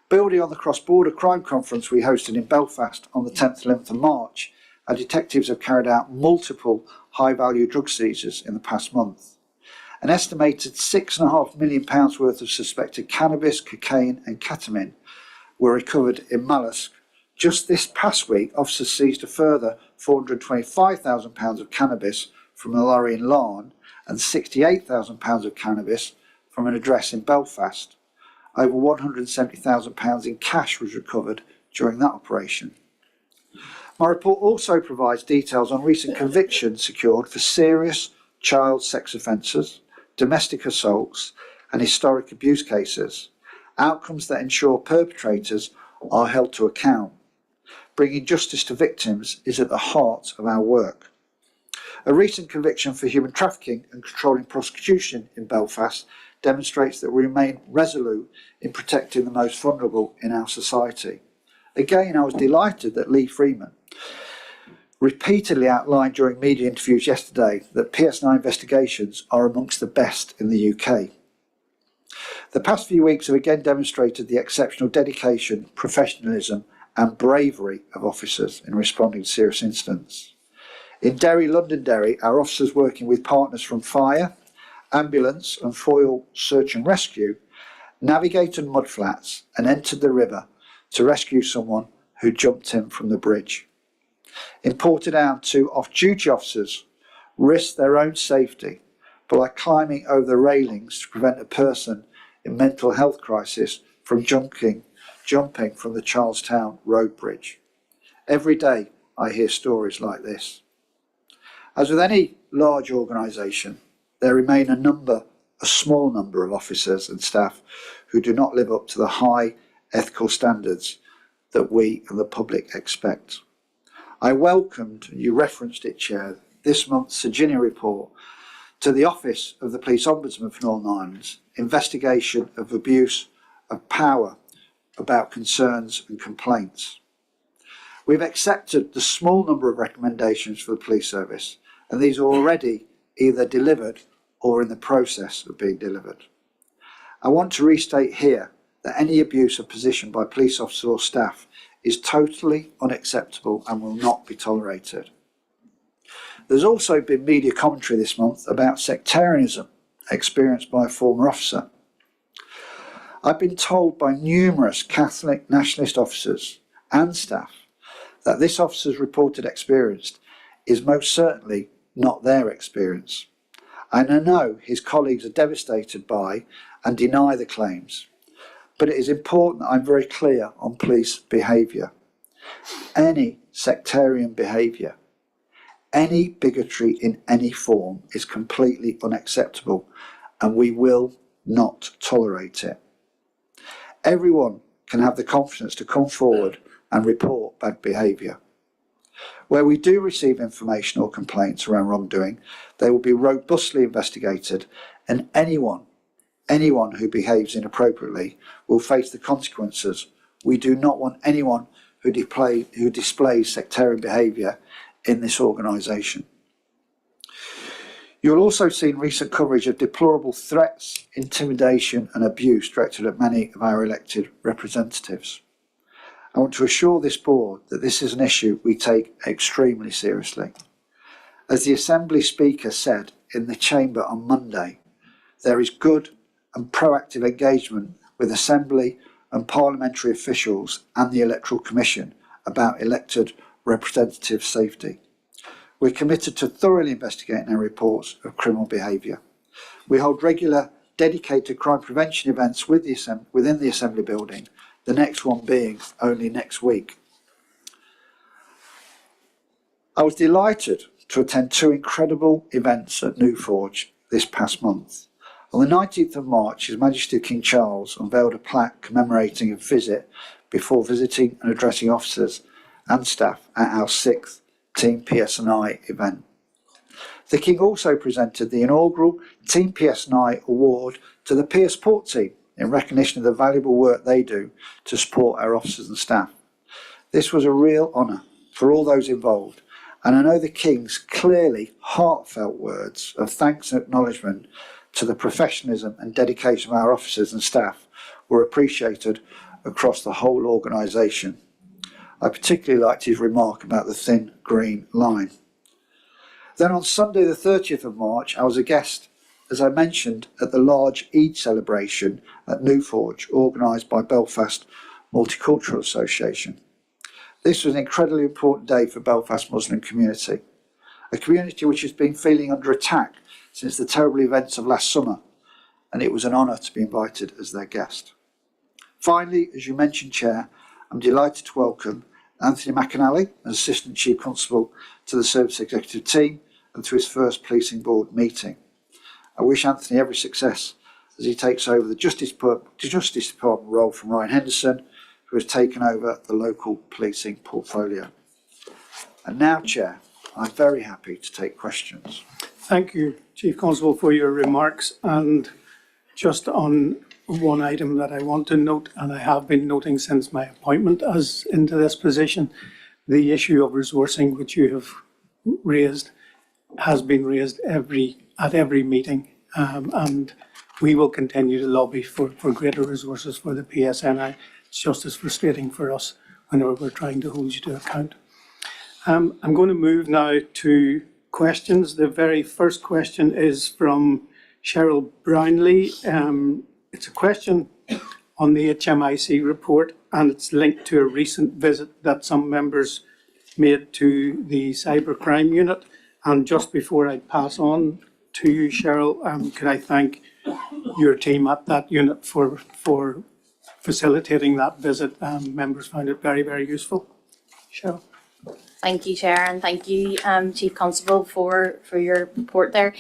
Building on the cross-border crime conference we hosted in Belfast on the 10th and 11th of March, our detectives have carried out multiple high-value drug seizures in the past month. An estimated £6.5 million worth of suspected cannabis, cocaine and ketamine were recovered in Mollusk. Just this past week, officers seized a further £425,000 of cannabis from a lorry in Larne and £68,000 of cannabis from an address in Belfast. Over £170,000 in cash was recovered during that operation. My report also provides details on recent convictions secured for serious child sex offences, domestic assaults and historic abuse cases, outcomes that ensure perpetrators are held to account. Bringing justice to victims is at the heart of our work. A recent conviction for human trafficking and controlling prostitution in Belfast demonstrates that we remain resolute in protecting the most vulnerable in our society. Again, I was delighted that Lee Freeman repeatedly outlined during media interviews yesterday that PS9 investigations are amongst the best in the UK. The past few weeks have again demonstrated the exceptional dedication, professionalism and bravery of officers in responding to serious incidents. In Derry, Londonderry, our officers working with partners from fire, ambulance and foil search and rescue navigated mudflats and entered the river to rescue someone who jumped in from the bridge. In Portadown, two off-duty officers risked their own safety by climbing over the railings to prevent a person in mental health crisis from jumping from the Charlestown Road Bridge. Every day I hear stories like this. As with any large organisation, there remain a small number of officers and staff who do not live up to the high ethical standards that we and the public expect. I welcomed, you referenced it, Chair, this month's Virginia report to the Office of the Police Ombudsman for Northern Ireland's investigation of abuse of power about concerns and complaints. We've accepted the small number of recommendations for the police service, and these are already either delivered or in the process of being delivered. I want to restate here that any abuse of position by police officers or staff is totally unacceptable and will not be tolerated. There's also been media commentary this month about sectarianism experienced by a former officer. I've been told by numerous Catholic nationalist officers and staff that this officer's reported experience is most certainly not their experience. And I know his colleagues are devastated by and deny the claims, but it is important that I'm very clear on police behaviour. Any sectarian behaviour, any bigotry in any form is completely unacceptable and we will not tolerate it. Everyone can have the confidence to come forward and report bad behaviour. Where we do receive information or complaints around wrongdoing, they will be robustly investigated, and anyone who behaves inappropriately will face the consequences. We do not want anyone who displays sectarian behaviour in this organisation. You will also have seen recent coverage of deplorable threats, intimidation and abuse directed at many of our elected representatives. I want to assure this board that this is an issue we take extremely seriously. As the Assembly Speaker said in the Chamber on Monday, there is good and proactive engagement with Assembly and parliamentary officials and the Electoral Commission about elected representative safety. We're committed to thoroughly investigating our reports of criminal behaviour. We hold regular dedicated crime prevention events within the Assembly building, the next one being only next week. I was delighted to attend two incredible events at New Forge this past month. On the 19th of March, His Majesty King Charles unveiled a plaque commemorating a visit before visiting and addressing officers and staff at our 6th Team PSNI event. The King also presented the inaugural Team PSNI award to the PS Port team in recognition of the valuable work they do to support our officers and staff. This was a real honour for all those involved, and I know the King's clearly heartfelt words of thanks and acknowledgement to the professionalism and dedication of our officers and staff were appreciated across the whole organisation. I particularly liked his remark about the thin green line. Then on Sunday the 30th of March, I was a guest, as I mentioned, at the large Eid celebration at New Forge, organised by Belfast Multicultural Association. This was an incredibly important day for Belfast Muslim community, a community which has been feeling under attack since the terrible events of last summer, and it was an honour to be invited as their guest. Finally, as you mentioned, Chair, I'm delighted to welcome Anthony McAllister as Assistant Chief Constable to the Service Executive Team and to his first Policing Board meeting. I wish Anthony every success as he takes over the Justice Department role from Ryan Henderson, who has taken over the local policing portfolio. And now, Chair, I'm very happy to take questions. Thank you, Chief Constable, for your remarks. And just on one item that I want to note, and I have been noting since my appointment as into this position, the issue of resourcing, which you have raised, has been raised at every meeting, and we will continue to lobby for greater resources for the PSNI. It's just as frustrating for us whenever we're trying to hold you to account. I'm going to move now to questions. The very first question is from Cheryl Brownlee. It's a question on the HMIC report, and it's linked to a recent visit that some members made to the cybercrime unit. And just before I pass on to you, Cheryl, could I thank your team at that unit for facilitating that visit. Members found it very, very useful. Cheryl. Thank you, Chair, and thank you, Chief Constable, for your report there.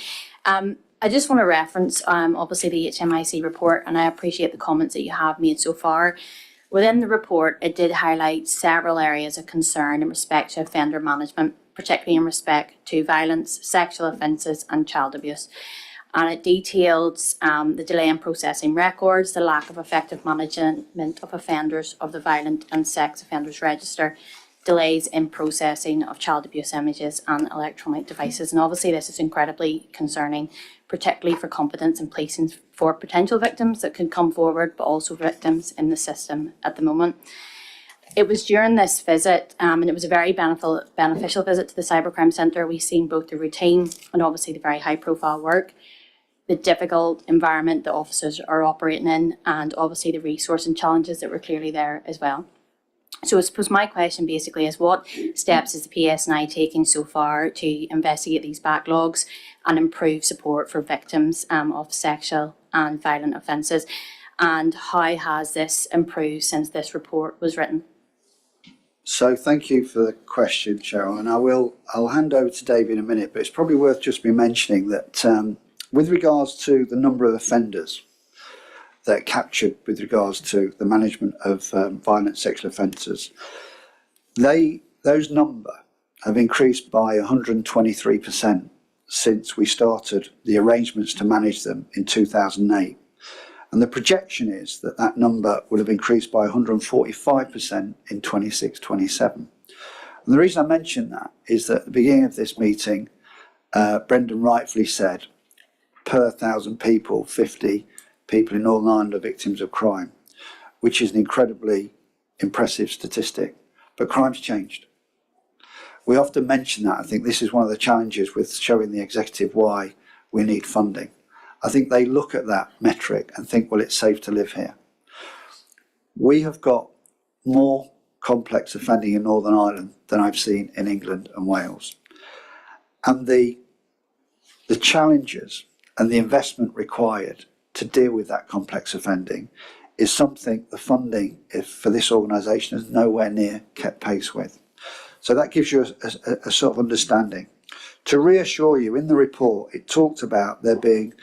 I just want to reference, obviously, the HMIC report, and I appreciate the comments that you have made so far. Within the report, it did highlight several areas of concern in respect to offender management, particularly in respect to violence, sexual offences and child abuse. And it detailed the delay in processing records, the lack of effective management of offenders of the Violent and Sex Offenders Register, delays in processing of child abuse images and electronic devices. And obviously this is incredibly concerning, particularly for competence in policing for potential victims that could come forward, but also victims in the system at the moment. It was during this visit, and it was a very beneficial visit to the Cybercrime Centre. We've seen both the routine and obviously the very high profile work, the difficult environment that officers are operating in, and obviously the resource and challenges that were clearly there as well. So I suppose my question basically is, what steps is the PSNI taking so far to investigate these backlogs and improve support for victims of sexual and violent offences? And how has this improved since this report was written? So thank you for the question, Cheryl, and I'll hand over to Dave in a minute, but it's probably worth just me mentioning that with regards to the number of offenders that are captured with regards to the management of violent sexual offences, those number have increased by 123% since we started the arrangements to manage them in 2008. And the projection is that that number will have increased by 145% in 26-27. And the reason I mention that is that at the beginning of this meeting, Brendan rightfully said, per 1,000 people, 50 people in Northern Ireland are victims of crime, which is an incredibly impressive statistic. But crime's changed. We often mention that. I think this is one of the challenges with showing the executive why we need funding. I think they look at that metric and think, well, it's safe to live here. We have got more complex offending in Northern Ireland than I've seen in England and Wales. And the challenges and the investment required to deal with that complex offending is something the funding for this organisation has nowhere near kept pace with. So that gives you a sort of understanding. To reassure you, in the report, it talked about there being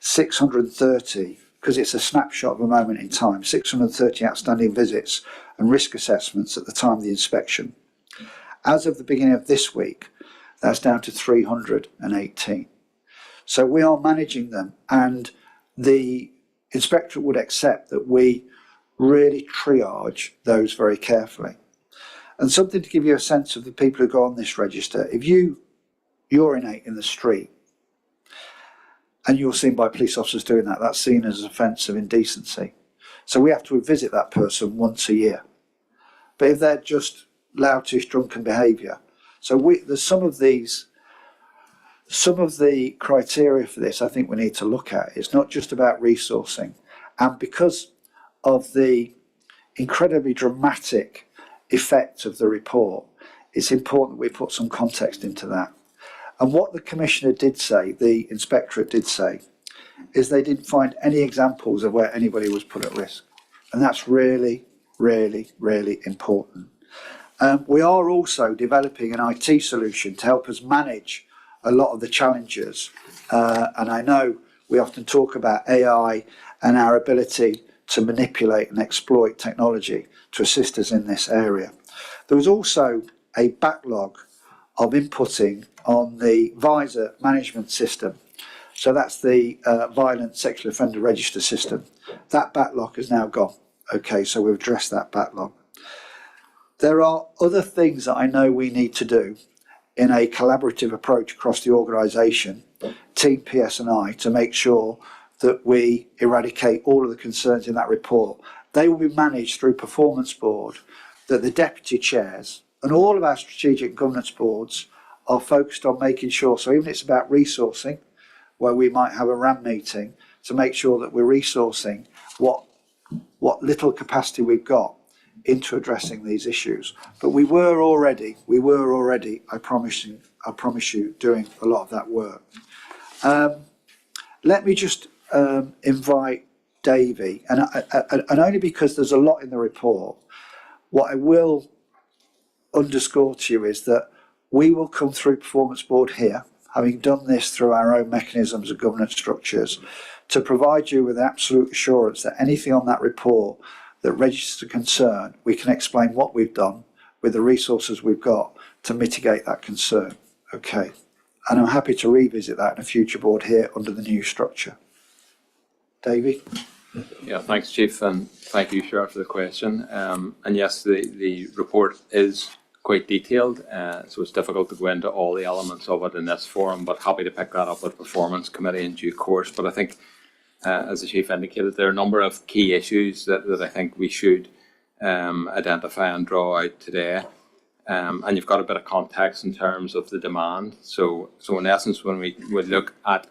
630, because it's a snapshot of a moment in time, 630 outstanding visits and risk assessments at the time of the inspection. As of the beginning of this week, that's down to 318. So we are managing them, and the inspectorate would accept that we really triage those very carefully. And something to give you a sense of the people who go on this register, if you urinate in the street and you're seen by police officers doing that, that's seen as an offence of indecency. So we have to visit that person once a year. But if they're just loutish, drunken behaviour, so there's some of the criteria for this I think we need to look at. It's not just about resourcing. And because of the incredibly dramatic effect of the report, it's important that we put some context into that. And what the Commissioner did say, the Inspectorate did say, is they didn't find any examples of where anybody was put at risk. And that's really, really, really important. We are also developing an IT solution to help us manage a lot of the challenges. And I know we often talk about AI and our ability to manipulate and exploit technology to assist us in this area. There was also a backlog of inputting on the Visor management system. So that's the Violent Sexual Offender Register system. That backlog is now gone. Okay, so we've addressed that backlog. There are other things that I know we need to do in a collaborative approach across the organisation, Team PS&I, to make sure that we eradicate all of the concerns in that report. They will be managed through Performance Board, that the deputy chairs and all of our strategic governance boards are focused on making sure, so even it's about resourcing, where we might have a RAM meeting to make sure that we're resourcing what little capacity we've got into addressing these issues. But we were already, I promise you, doing a lot of that work. Let me just invite Davey, and only because there's a lot in the report, what I will underscore to you is that we will come through Performance Board here, having done this through our own mechanisms of governance structures, to provide you with absolute assurance that anything on that report that registers a concern, we can explain what we've done with the resources we've got to mitigate that concern. Okay, and I'm happy to revisit that in a future board here under the new structure. Davey? Yeah, thanks, Chief, and thank you, Cheryl, for the question. And yes, the report is quite detailed, so it's difficult to go into all the elements of it in this forum, but happy to pick that up with Performance Committee in due course. But I think, as the Chief indicated, there are a number of key issues that I think we should identify and draw out today. And you've got a bit of context in terms of the demand. So in essence, when we would look at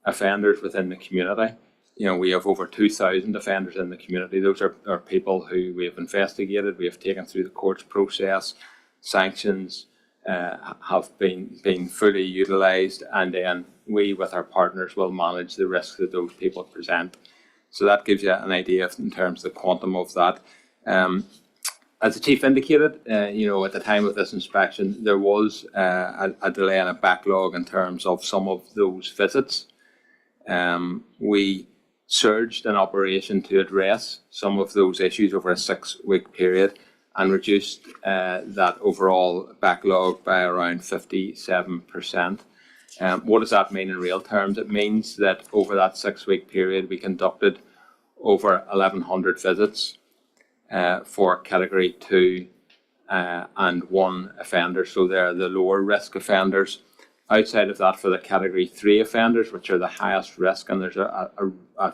offenders within the community, you know, we have over 2,000 offenders in the community. Those are people who we have investigated, we have taken through the courts process, sanctions have been fully utilised, and then we, with our partners, will manage the risks that those people present. So that gives you an idea in terms of the quantum of that. As the Chief indicated, you know, at the time of this inspection, there was a delay and a backlog in terms of some of those visits. We surged an operation to address some of those issues over a 6-week period, and reduced that overall backlog by around 57%. What does that mean in real terms? It means that over that 6-week period, we conducted over 1,100 visits for Category 2 and 1 offenders, so they're the lower risk offenders. Outside of that, for the Category 3 offenders, which are the highest risk, and there's a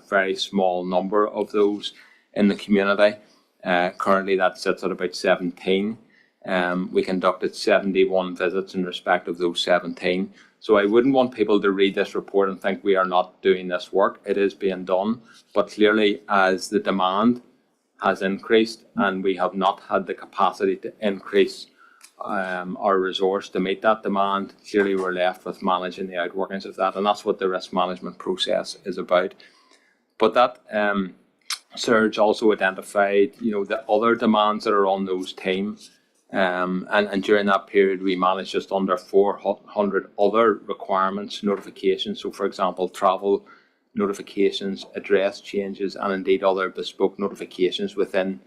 very small number of those in the community. Currently that sits at about 17. We conducted 71 visits in respect of those 17. So I wouldn't want people to read this report and think we are not doing this work. It is being done, but clearly as the demand has increased and we have not had the capacity to increase our resource to meet that demand, clearly we're left with managing the outworkings of that, and that's what the risk management process is about. But that surge also identified, the other demands that are on those teams, and during that period we managed just under 400 other requirements, notifications. So, for example, travel notifications, address changes, and indeed other bespoke notifications within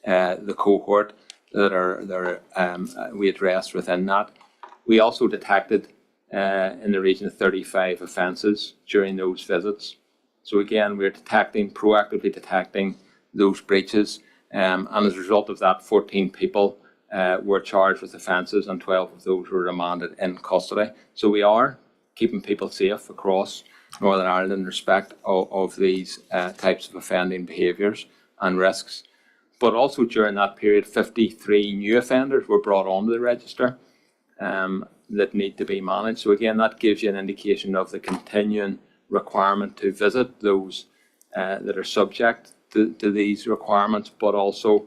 the cohort that we addressed within that. We also detected in the region of 35 offences during those visits. So again, we're proactively detecting those breaches, and as a result of that, 14 people were charged with offences and 12 of those were remanded in custody. So we are keeping people safe across Northern Ireland in respect of these types of offending behaviours and risks. But also during that period, 53 new offenders were brought onto the register that need to be managed. So again, that gives you an indication of the continuing requirement to visit those that are subject to these requirements, but also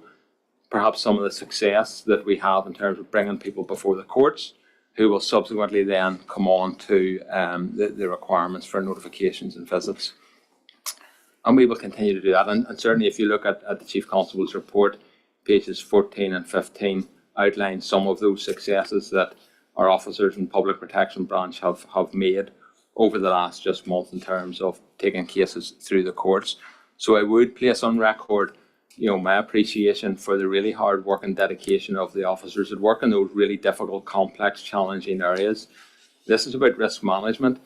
perhaps some of the success that we have in terms of bringing people before the courts, who will subsequently then come on to the requirements for notifications and visits. And we will continue to do that. And certainly if you look at the Chief Constable's report, pages 14 and 15 outline some of those successes that our officers in Public Protection Branch have made over the last just month in terms of taking cases through the courts. So I would place on record, my appreciation for the really hard work and dedication of the officers that work in those really difficult, complex, challenging areas. This is about risk management.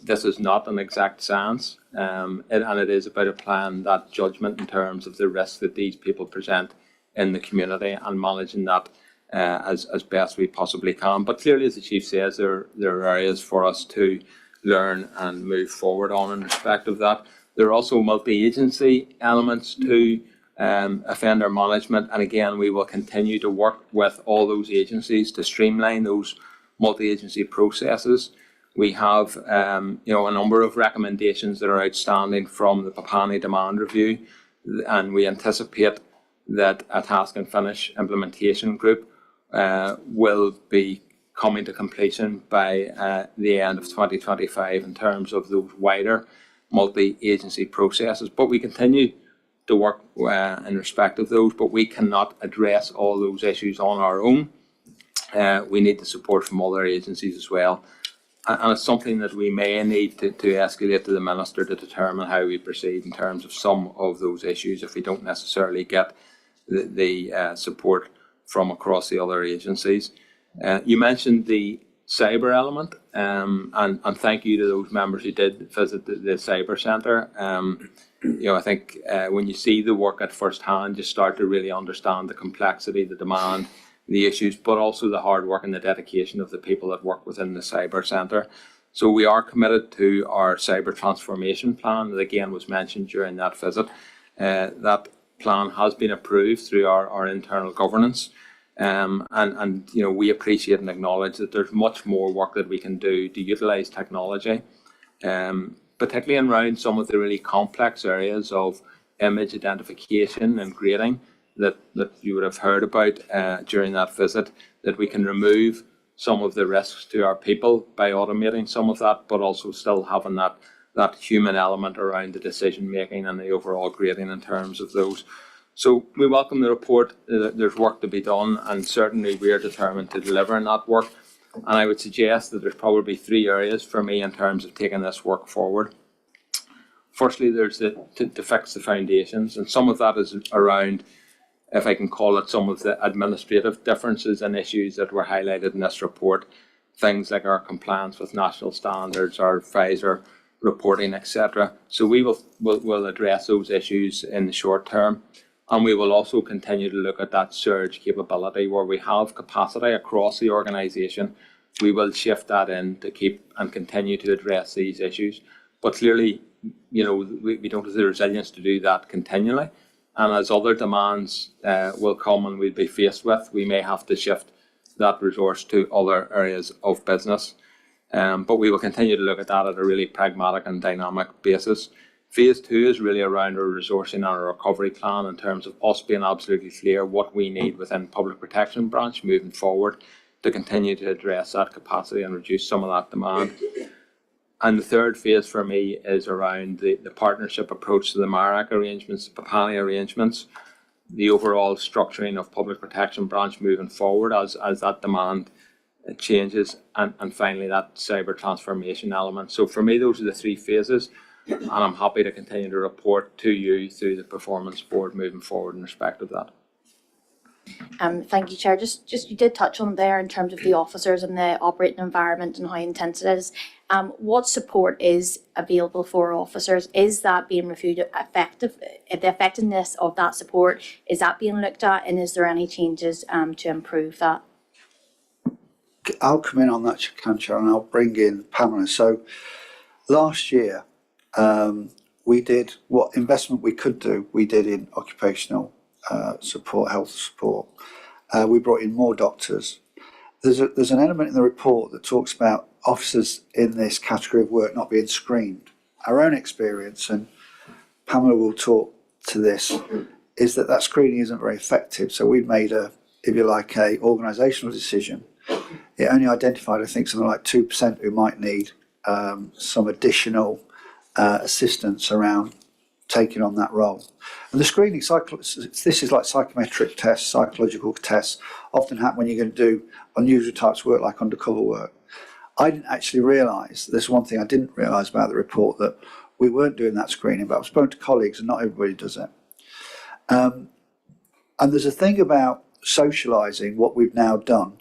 This is not an exact science, and it is about applying that judgment in terms of the risk that these people present in the community and managing that as best we possibly can. But clearly, as the Chief says, there are areas for us to learn and move forward on in respect of that. There are also multi-agency elements to offender management, and again, we will continue to work with all those agencies to streamline those multi-agency processes. We have a number of recommendations that are outstanding from the Papani Demand Review, and we anticipate that a task and finish implementation group will be coming to completion by the end of 2025 in terms of those wider multi-agency processes. But we continue to work in respect of those, but we cannot address all those issues on our own. We need the support from other agencies as well. And it's something that we may need to escalate to the Minister to determine how we proceed in terms of some of those issues if we don't necessarily get the support from across the other agencies. You mentioned the cyber element, and thank you to those members who did visit the cyber centre. I think when you see the work at first hand, you start to really understand the complexity, the demand, the issues, but also the hard work and the dedication of the people that work within the cyber centre. So we are committed to our cyber transformation plan that again was mentioned during that visit. That plan has been approved through our internal governance. And we appreciate and acknowledge that there's much more work that we can do to utilise technology, particularly around some of the really complex areas of image identification and grading that you would have heard about during that visit, that we can remove some of the risks to our people by automating some of that, but also still having that human element around the decision making and the overall grading in terms of those. So we welcome the report. There's work to be done, and certainly we are determined to deliver on that work. And I would suggest that there's probably 3 areas for me in terms of taking this work forward. Firstly, there's to fix the foundations, and some of that is around if I can call it, some of the administrative differences and issues that were highlighted in this report, things like our compliance with national standards, our Pfizer reporting, etc. So we'll address those issues in the short term. And we will also continue to look at that surge capability where we have capacity across the organisation. We will shift that in to keep and continue to address these issues. But clearly, we don't have the resilience to do that continually. And as other demands will come and we'll be faced with, we may have to shift that resource to other areas of business. But we will continue to look at that at a really pragmatic and dynamic basis. Phase 2 is really around our resourcing and our recovery plan in terms of us being absolutely clear what we need within Public Protection Branch moving forward to continue to address that capacity and reduce some of that demand. And the third phase for me is around the partnership approach to the MARAC arrangements, the PAPANI arrangements, the overall structuring of Public Protection Branch moving forward as that demand changes, and finally that cyber transformation element. So for me, those are the three phases, and I'm happy to continue to report to you through the performance board moving forward in respect of that. Thank you, Chair. Just you did touch on there in terms of the officers and the operating environment and how intense it is. What support is available for officers? Is that being reviewed effective? The effectiveness of that support, is that being looked at, and is there any changes to improve that? I'll come in on that, Cheryl, and I'll bring in Pamela. So last year, we did what investment we could do, we did in occupational support, health support. We brought in more doctors. There's an element in the report that talks about officers in this category of work not being screened. Our own experience, and Pamela will talk to this, is that screening isn't very effective. So we made a organisational decision. It only identified, I think, something like 2% who might need some additional assistance around taking on that role. And the screening this is like psychometric tests, psychological tests, often happen when you're going to do unusual types of work like undercover work. I didn't actually realise, there's one thing I didn't realise about the report, that we weren't doing that screening, but I've spoken to colleagues and not everybody does it. And there's a thing about socialising what we've now done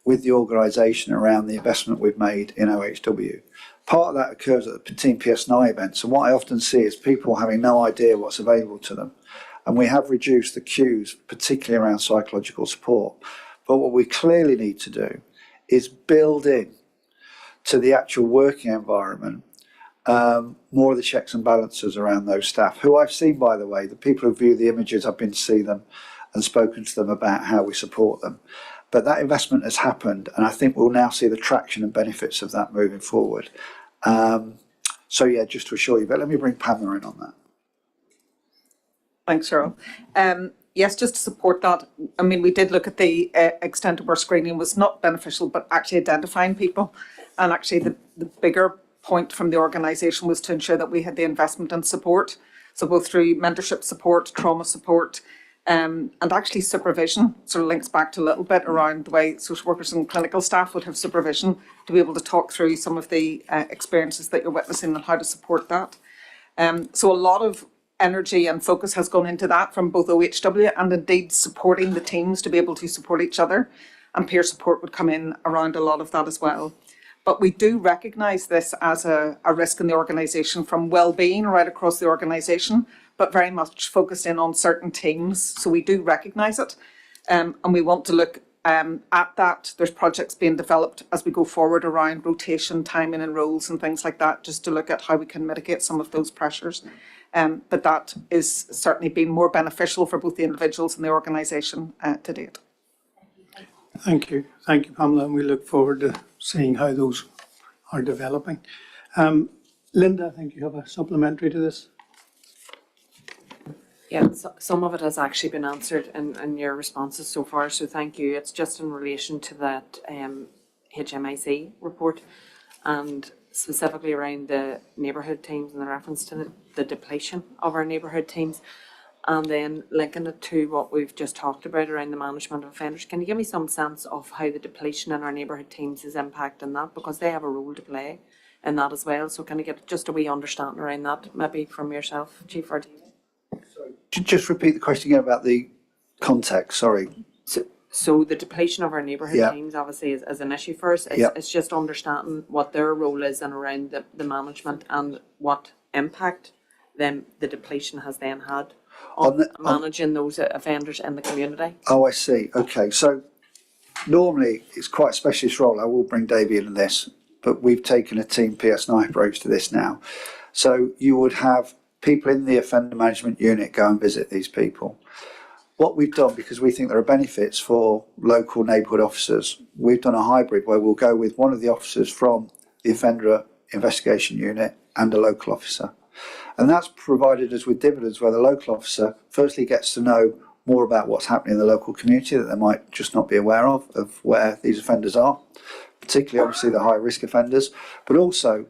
with the organisation around the investment we've made in OHW. Part of that occurs at the Team PS9 events, and what I often see is people having no idea what's available to them. And we have reduced the queues, particularly around psychological support. But what we clearly need to do is build in to the actual working environment more of the checks and balances around those staff, who I've seen, by the way, the people who view the images, I've been to see them and spoken to them about how we support them. But that investment has happened, and I think we'll now see the traction and benefits of that moving forward. So yeah, just to assure you, but let me bring Pamela in on that. Thanks, Cheryl. Yes, just to support that, I mean, we did look at the extent of our screening was not beneficial, but actually identifying people. And actually the bigger point from the organisation was to ensure that we had the investment and support. So both through mentorship support, trauma support, and actually supervision. Sort of links back to a little bit around the way social workers and clinical staff would have supervision to be able to talk through some of the experiences that you're witnessing and how to support that. So a lot of energy and focus has gone into that from both OHW and indeed supporting the teams to be able to support each other, and peer support would come in around a lot of that as well. But we do recognise this as a risk in the organisation from well-being right across the organisation, but very much focused in on certain teams. So we do recognise it, and we want to look at that. There's projects being developed as we go forward around rotation, timing and roles and things like that, just to look at how we can mitigate some of those pressures. But that is certainly been more beneficial for both the individuals and the organisation to date. Thank you, Pamela, and we look forward to seeing how those are developing. Linda, I think you have a supplementary to this. Yeah, so some of it has actually been answered in your responses so far, so thank you. It's just in relation to that HMIC report, and specifically around the neighbourhood teams and the reference to the depletion of our neighbourhood teams, and then linking it to what we've just talked about around the management of offenders. Can you give me some sense of how the depletion in our neighbourhood teams is impacting that, because they have a role to play in that as well? So can I get just a wee understanding around that, maybe from yourself, Chief, or Just repeat the question again about the context, sorry. So the depletion of our neighbourhood Yeah. teams obviously is an issue for us. Yeah. It's just understanding what their role is and around the management and what impact the depletion has then had on managing those offenders in the community. Oh, I see. Okay, so normally it's quite a specialist role. I will bring Davey into this, but we've taken a team PS9 approach to this now. So you would have people in the offender management unit go and visit these people. What we've done, because we think there are benefits for local neighbourhood officers, we've done a hybrid where we'll go with one of the officers from the offender investigation unit and a local officer. And that's provided us with dividends where the local officer firstly gets to know more about what's happening in the local community that they might just not be aware of where these offenders are, particularly obviously the high risk offenders, but also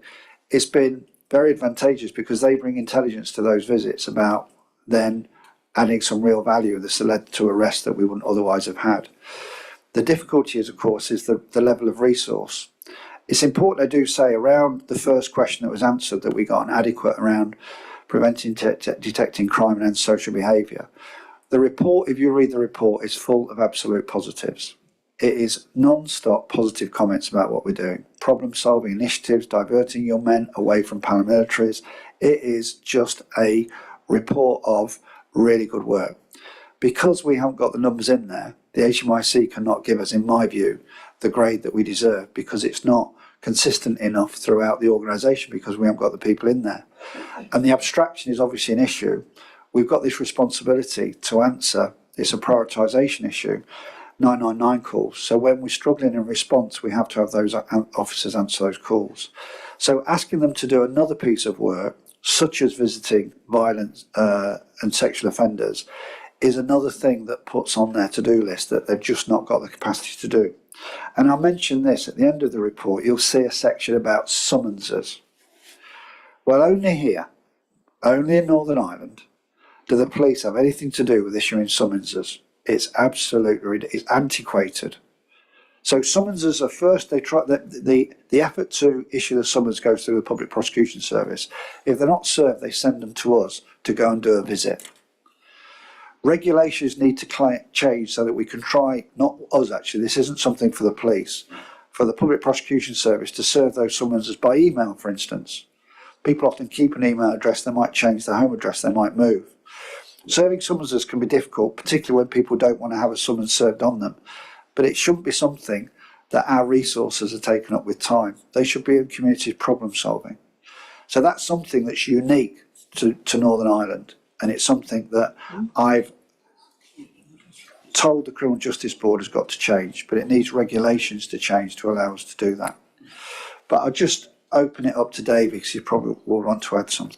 it's been very advantageous because they bring intelligence to those visits about then adding some real value that's led to arrests that we wouldn't otherwise have had. The difficulty is, of course, is the level of resource. It's important, I do say, around the first question that was answered that we got an adequate around preventing, detecting crime and antisocial behaviour. The report, if you read the report, is full of absolute positives. It is non-stop positive comments about what we're doing. Problem-solving initiatives, diverting young men away from paramilitaries. It is just a report of really good work. Because we haven't got the numbers in there, the HMIC cannot give us, in my view, the grade that we deserve because it's not consistent enough throughout the organisation because we haven't got the people in there. And the abstraction is obviously an issue. We've got this responsibility to answer, it's a prioritisation issue, 999 calls. So when we're struggling in response, we have to have those officers answer those calls. So asking them to do another piece of work, such as visiting violent and sexual offenders, is another thing that puts on their to-do list that they've just not got the capacity to do. And I'll mention this, at the end of the report, you'll see a section about summonses. Well, only here, only in Northern Ireland, do the police have anything to do with issuing summonses. It's absolutely, it's antiquated. So summonses are first, they try, the effort to issue the summons goes through the Public Prosecution Service. If they're not served, they send them to us to go and do a visit. Regulations need to change so that we can try, not us actually, this isn't something for the police, for the Public Prosecution Service to serve those summonses by email, for instance. People often keep an email address, they might change their home address, they might move. Serving summonses can be difficult, particularly when people don't want to have a summons served on them. But it shouldn't be something that our resources are taken up with time. They should be in community problem solving. So that's something that's unique to Northern Ireland. And it's something that I've told the Criminal Justice Board has got to change, but it needs regulations to change to allow us to do that. But I'll just open it up to David because he probably will want to add something.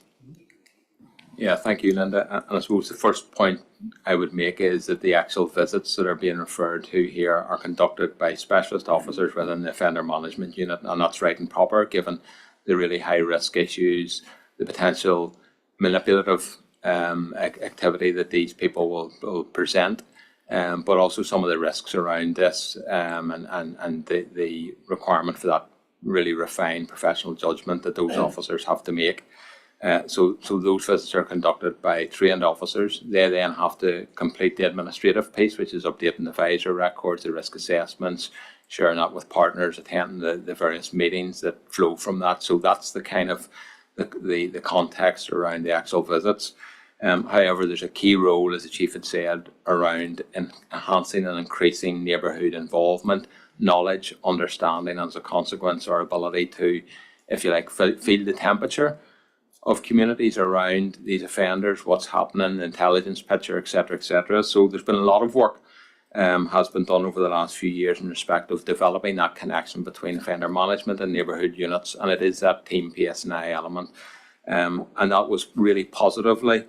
Yeah, thank you, Linda. And I suppose the first point I would make is that the actual visits that are being referred to here are conducted by specialist officers within the offender management unit, and that's right and proper given the really high risk issues, the potential manipulative activity that these people will present, but also some of the risks around this and the requirement for that really refined professional judgment that those officers have to make. So those visits are conducted by trained officers. They then have to complete the administrative piece, which is updating the visor records, the risk assessments, sharing that with partners, attending the various meetings that flow from that. So that's the kind of the context around the actual visits. However, there's a key role, as the Chief had said, around enhancing and increasing neighbourhood involvement, knowledge, understanding, and as a consequence, our ability to, if you like, feel the temperature of communities around these offenders, what's happening, the intelligence picture, etc., etc. So there's been a lot of work has been done over the last few years in respect of developing that connection between offender management and neighbourhood units, and it is that team PSNI element. And that was really positively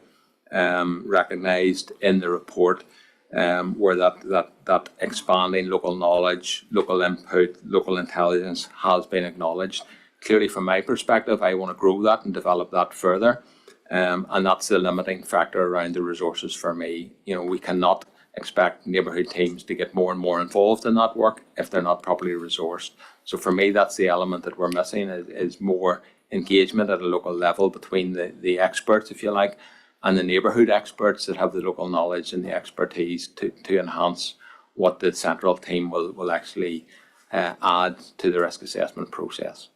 recognised in the report, where that expanding local knowledge, local input, local intelligence has been acknowledged. Clearly, from my perspective, I want to grow that and develop that further, and that's the limiting factor around the resources for me. You know, we cannot expect neighbourhood teams to get more and more involved in that work if they're not properly resourced. So for me, that's the element that we're missing is more engagement at a local level between the experts, if you like, and the neighbourhood experts that have the local knowledge and the expertise to enhance what the central team will actually add to the risk assessment process.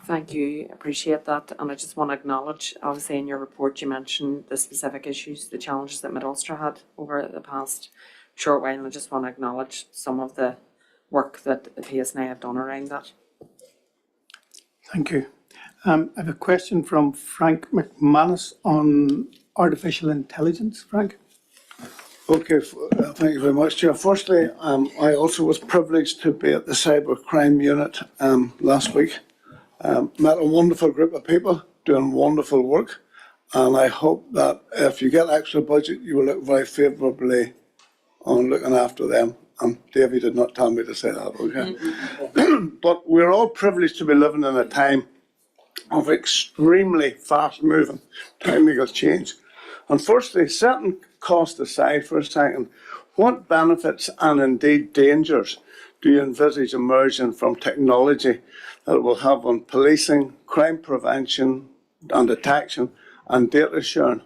Thank you, appreciate that, and I just want to acknowledge, obviously in your report you mentioned the specific issues, the challenges that Mid-Ulster had over the past short while, and I just want to acknowledge some of the work that the PSNI have done around that. Thank you. I have a question from Frank McManus on artificial intelligence. Frank? Okay, thank you very much, Chair. Firstly, I also was privileged to be at the cyber crime unit last week. Met a wonderful group of people doing wonderful work, and I hope that if you get extra budget, you will look very favourably on looking after them. Davey did not tell me to say that, okay? But we're all privileged to be living in a time of extremely fast-moving technical change. And firstly, setting cost aside for a second, what benefits and indeed dangers do you envisage emerging from technology that it will have on policing, crime prevention and detection, and data sharing?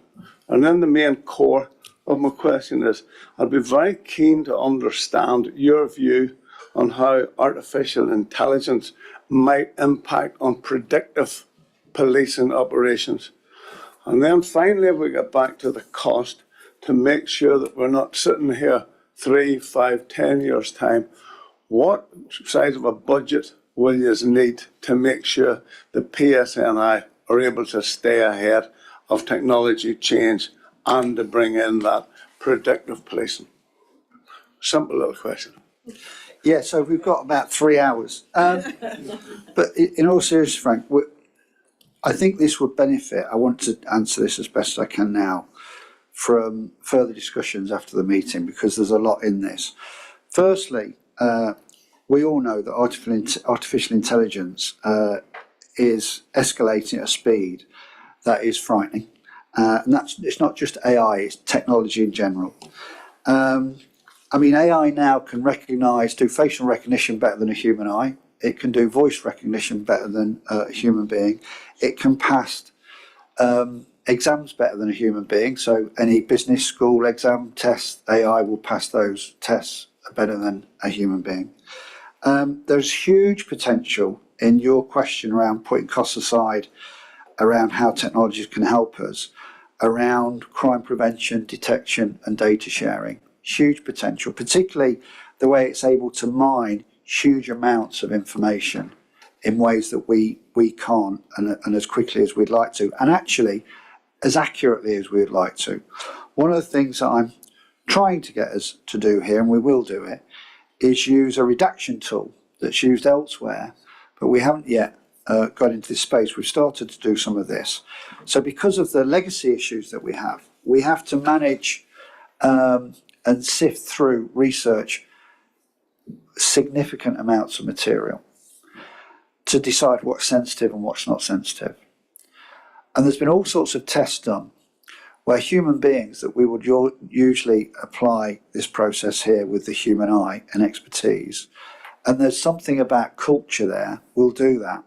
And then the main core of my question is, I'd be very keen to understand your view on how artificial intelligence might impact on predictive policing operations. And then finally, if we get back to the cost, to make sure that we're not sitting here 3, 5, 10 years' time, what size of a budget will you need to make sure the PSNI are able to stay ahead of technology change and to bring in that predictive policing? Simple little question. Yeah, so we've got about 3 hours. But in all seriousness, Frank, I think this would benefit, I want to answer this as best as I can now, from further discussions after the meeting, because there's a lot in this. Firstly, we all know that artificial intelligence is escalating at a speed that is frightening. And it's not just AI, it's technology in general. I mean, AI now can do facial recognition better than a human eye. It can do voice recognition better than a human being. It can pass exams better than a human being. So any business school exam tests, AI will pass those tests better than a human being. There's huge potential in your question around putting costs aside, around how technologies can help us, around crime prevention, detection and data sharing. Huge potential, particularly the way it's able to mine huge amounts of information in ways that we can't and as quickly as we'd like to, and actually as accurately as we'd like to. One of the things that I'm trying to get us to do here, and we will do it, is use a redaction tool that's used elsewhere, but we haven't yet got into this space. We've started to do some of this. So because of the legacy issues that we have to manage and sift through research significant amounts of material to decide what's sensitive and what's not sensitive. And there's been all sorts of tests done where human beings that we would usually apply this process here with the human eye and expertise, and there's something about culture there, will do that.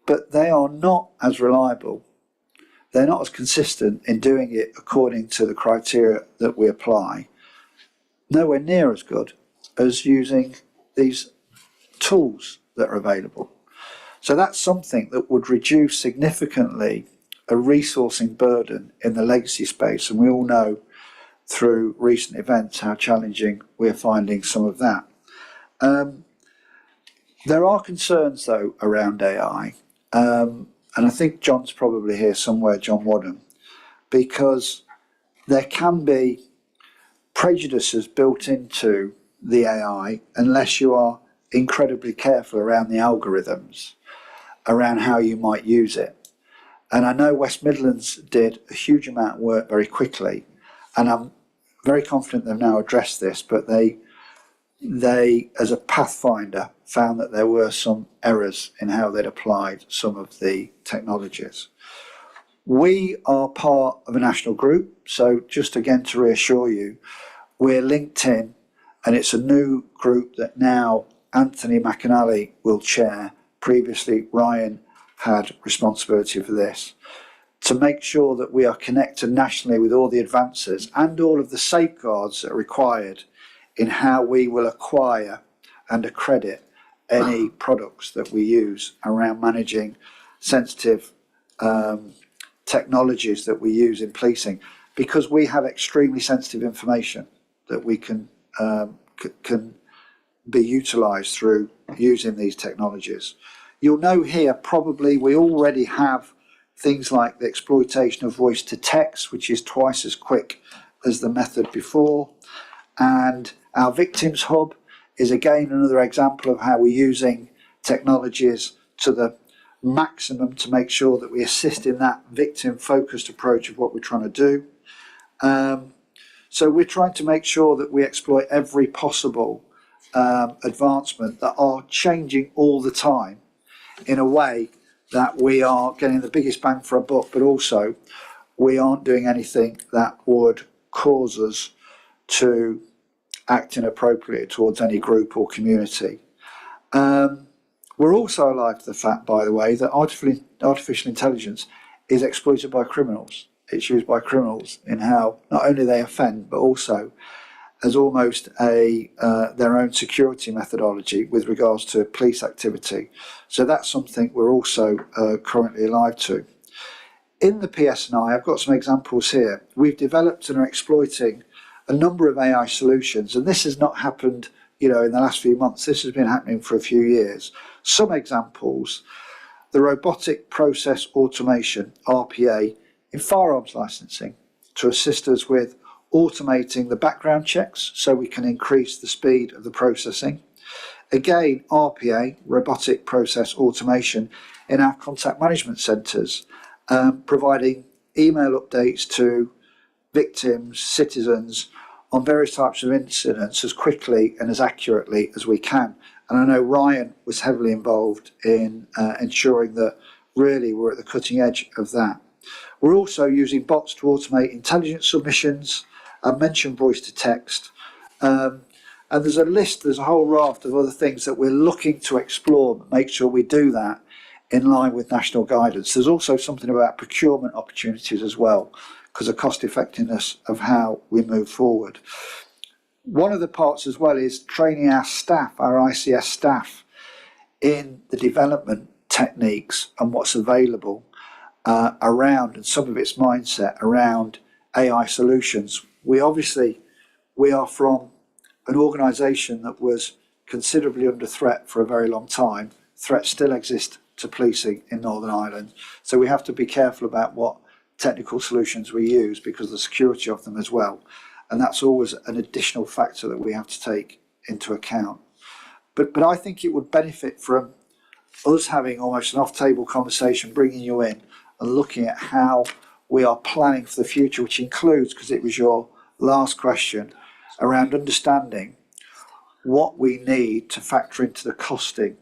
But they are not as reliable, they're not as consistent in doing it according to the criteria that we apply, nowhere near as good as using these tools that are available. So that's something that would reduce significantly a resourcing burden in the legacy space, and we all know through recent events how challenging we're finding some of that. There are concerns though around AI, and I think John's probably here somewhere, John Wadham, because there can be prejudices built into the AI unless you are incredibly careful around the algorithms, around how you might use it. And I know West Midlands did a huge amount of work very quickly, and I'm very confident they've now addressed this, but they as a pathfinder found that there were some errors in how they'd applied some of the technologies. We are part of a national group, so just again to reassure you, we're linked in, and it's a new group that now Anthony McAllister will chair. Previously, Ryan had responsibility for this. to make sure that we are connected nationally with all the advances and all of the safeguards that are required in how we will acquire and accredit any products that we use around managing sensitive technologies that we use in policing, because we have extremely sensitive information that we can be utilised through using these technologies. You'll know here probably we already have things like the exploitation of voice to text, which is twice as quick as the method before, and our victims hub is again another example of how we're using technologies to the maximum to make sure that we assist in that victim focused approach of what we're trying to do. So we're trying to make sure that we exploit every possible advancement that are changing all the time in a way that we are getting the biggest bang for our buck, but also we aren't doing anything that would cause us to act inappropriately towards any group or community. We're also alive to the fact, by the way, that artificial intelligence is exploited by criminals. It's used by criminals in how not only they offend, but also as almost their own security methodology with regards to police activity. So that's something we're also currently alive to. In the PSNI, I've got some examples here. We've developed and are exploiting a number of AI solutions, and this has not happened, in the last few months. This has been happening for a few years. Some examples: the robotic process automation, RPA, in firearms licensing to assist us with automating the background checks so we can increase the speed of the processing. Again, RPA, robotic process automation, in our contact management centres, providing email updates to victims, citizens on various types of incidents as quickly and as accurately as we can. And I know Ryan was heavily involved in ensuring that really we're at the cutting edge of that. We're also using bots to automate intelligence submissions. I mentioned voice to text. And there's a whole raft of other things that we're looking to explore, but make sure we do that in line with national guidance. There's also something about procurement opportunities as well, because of cost effectiveness of how we move forward. One of the parts as well is training our staff, our ICS staff, in the development techniques and what's available around, and some of its mindset around AI solutions. We are from an organisation that was considerably under threat for a very long time. Threats still exist to policing in Northern Ireland, so we have to be careful about what technical solutions we use because of the security of them as well, and that's always an additional factor that we have to take into account. But I think it would benefit from us having almost an off-table conversation, bringing you in and looking at how we are planning for the future, which includes, because it was your last question, around understanding what we need to factor into the costing.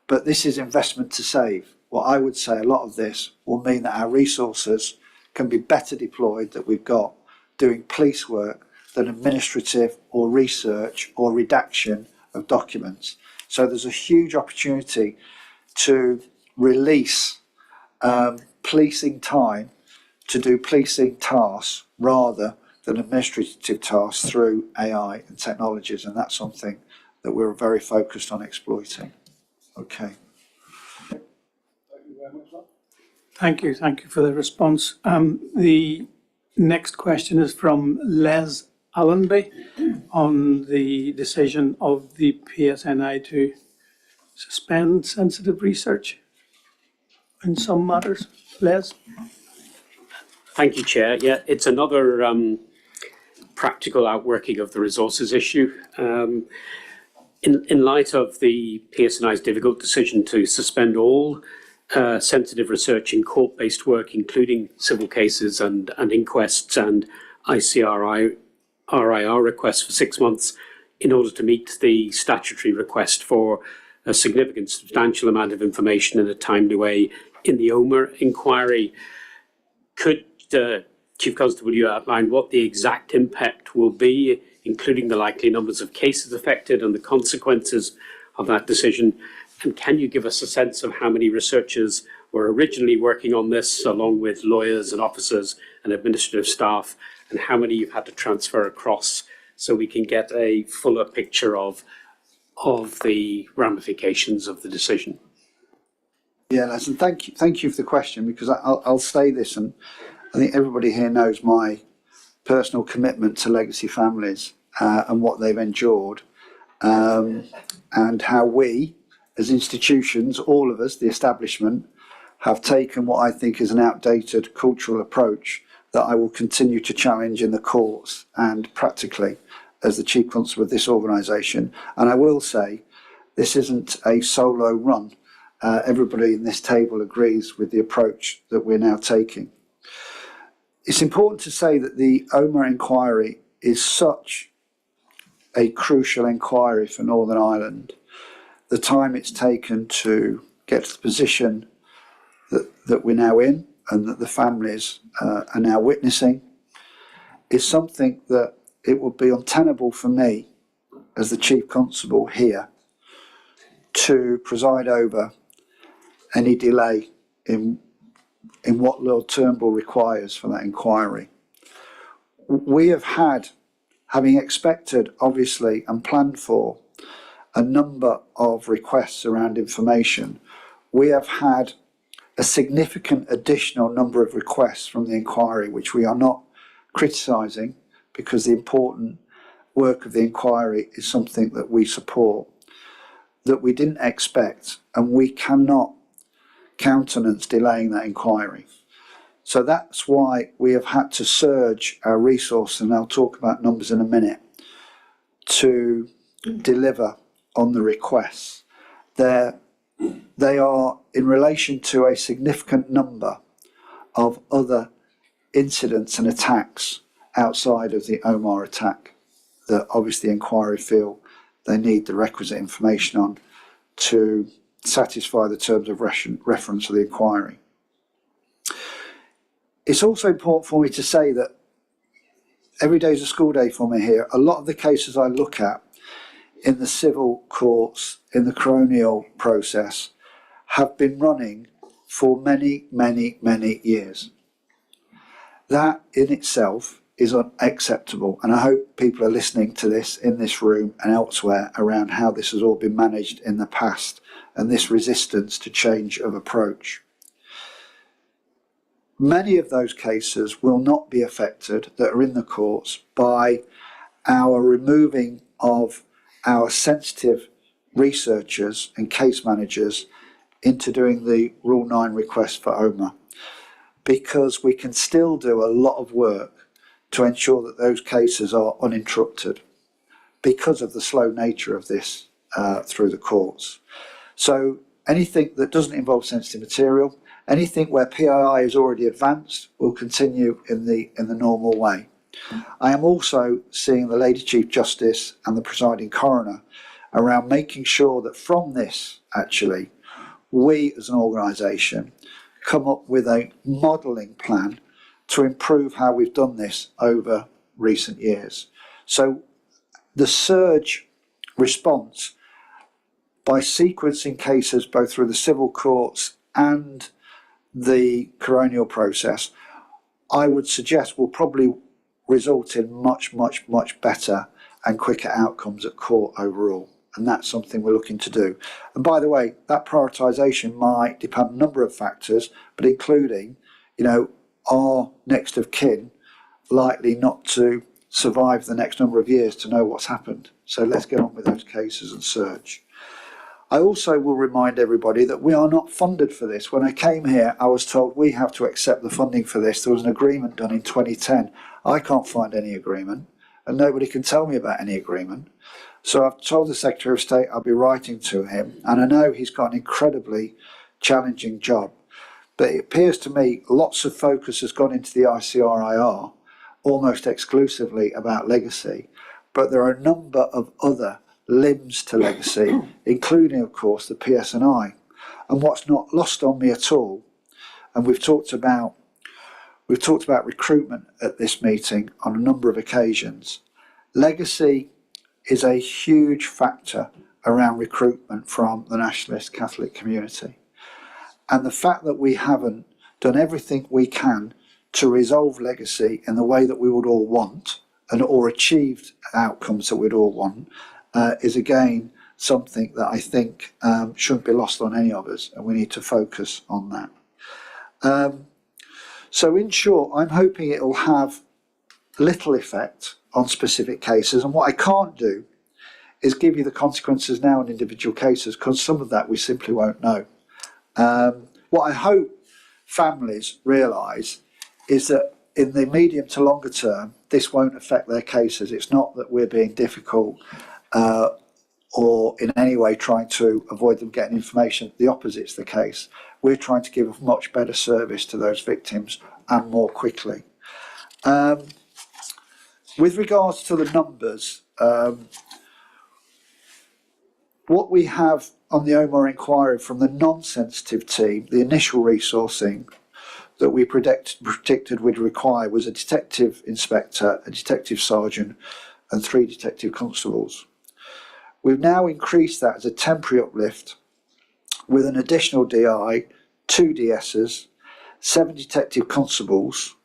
But this is investment to save. What I would say, a lot of this will mean that our resources can be better deployed, that we've got doing police work than administrative or research or redaction of documents. So there's a huge opportunity to release policing time to do policing tasks rather than administrative tasks through AI and technologies, and that's something that we're very focused on exploiting. Okay. Thank you for the response. The next question is from Les Allamby on the decision of the PSNI to suspend sensitive research in some matters. Les? Thank you, Chair. Yeah, it's another practical outworking of the resources issue. In light of the PSNI's difficult decision to suspend all sensitive research in court-based work, including civil cases and inquests and RIR requests for 6 months, in order to meet the statutory request for a significant, substantial amount of information in a timely way in the Omagh inquiry. Could Chief Constable, you outline what the exact impact will be, including the likely numbers of cases affected and the consequences of that decision? And can you give us a sense of how many researchers were originally working on this, along with lawyers and officers and administrative staff, and how many you've had to transfer across, so we can get a fuller picture of the ramifications of the decision. Yeah, listen, thank you for the question, because I'll say this, and I think everybody here knows my personal commitment to legacy families and what they've endured, and how we, as institutions, all of us, the establishment, have taken what I think is an outdated cultural approach that I will continue to challenge in the courts and practically as the Chief Constable of this organisation. And I will say, this isn't a solo run. Everybody in this table agrees with the approach that we're now taking. It's important to say that the Omagh inquiry is such a crucial inquiry for Northern Ireland. The time it's taken to get to the position that we're now in and that the families are now witnessing is something that it would be untenable for me as the Chief Constable here to preside over any delay in what Lord Turnbull requires for that inquiry. We have had, having expected obviously and planned for a number of requests around information, we have had a significant additional number of requests from the inquiry, which we are not criticising, because the important work of the inquiry is something that we support, that we didn't expect, and we cannot countenance delaying that inquiry. So that's why we have had to surge our resource, and I'll talk about numbers in a minute, to deliver on the requests. They are in relation to a significant number of other incidents and attacks outside of the Omagh attack that obviously the inquiry feel they need the requisite information on to satisfy the terms of reference of the inquiry. It's also important for me to say that every day is a school day for me here. A lot of the cases I look at in the civil courts, in the coronial process, have been running for many, many, many years. That in itself is unacceptable, and I hope people are listening to this in this room and elsewhere around how this has all been managed in the past and this resistance to change of approach. Many of those cases will not be affected that are in the courts by our removing of our sensitive researchers and case managers into doing the Rule 9 request for Omagh, because we can still do a lot of work to ensure that those cases are uninterrupted because of the slow nature of this through the courts. So anything that doesn't involve sensitive material, anything where PII is already advanced, will continue in the normal way. I am also seeing the Lady Chief Justice and the presiding coroner around making sure that from this, actually, we as an organisation come up with a modelling plan to improve how we've done this over recent years. So the surge response, by sequencing cases both through the civil courts and the coronial process, I would suggest will probably result in much, much, much better and quicker outcomes at court overall. And that's something we're looking to do. And by the way, that prioritisation might depend on a number of factors, but including, are next of kin likely not to survive the next number of years to know what's happened? So let's get on with those cases and search. I also will remind everybody that we are not funded for this. When I came here, I was told we have to accept the funding for this. There was an agreement done in 2010. I can't find any agreement, and nobody can tell me about any agreement. So I've told the Secretary of State I'll be writing to him, and I know he's got an incredibly challenging job. But it appears to me lots of focus has gone into the ICRIR, almost exclusively about legacy. But there are a number of other limbs to legacy, including, of course, the PSNI. And what's not lost on me at all, and we've talked about recruitment at this meeting on a number of occasions. Legacy is a huge factor around recruitment from the nationalist Catholic community. And the fact that we haven't done everything we can to resolve legacy in the way that we would all want, and or achieved outcomes that we'd all want, is again something that I think shouldn't be lost on any of us, and we need to focus on that. So in short, I'm hoping it will have little effect on specific cases, and what I can't do is give you the consequences now on individual cases, because some of that we simply won't know. What I hope families realise is that in the medium to longer term, this won't affect their cases. It's not that we're being difficult or in any way trying to avoid them getting information. The opposite's the case. We're trying to give a much better service to those victims and more quickly. With regards to the numbers, what we have on the Omagh inquiry from the non-sensitive team, the initial resourcing that we predicted we'd require was a detective inspector, a detective sergeant and 3 detective constables. We've now increased that as a temporary uplift with an additional DI, 2 DSs, 7 detective constables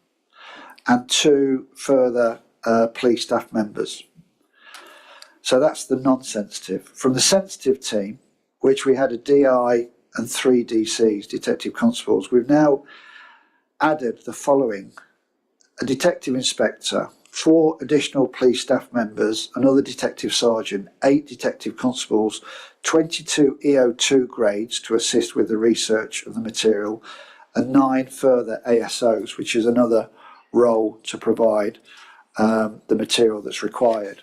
and 2 further police staff members. So that's the non-sensitive. From the sensitive team, which we had a DI and 3 DCs, detective constables, we've now added the following: a detective inspector, 4 additional police staff members, another detective sergeant, 8 detective constables, 22 EO2 grades to assist with the research of the material, and 9 further ASOs, which is another role to provide the material that's required.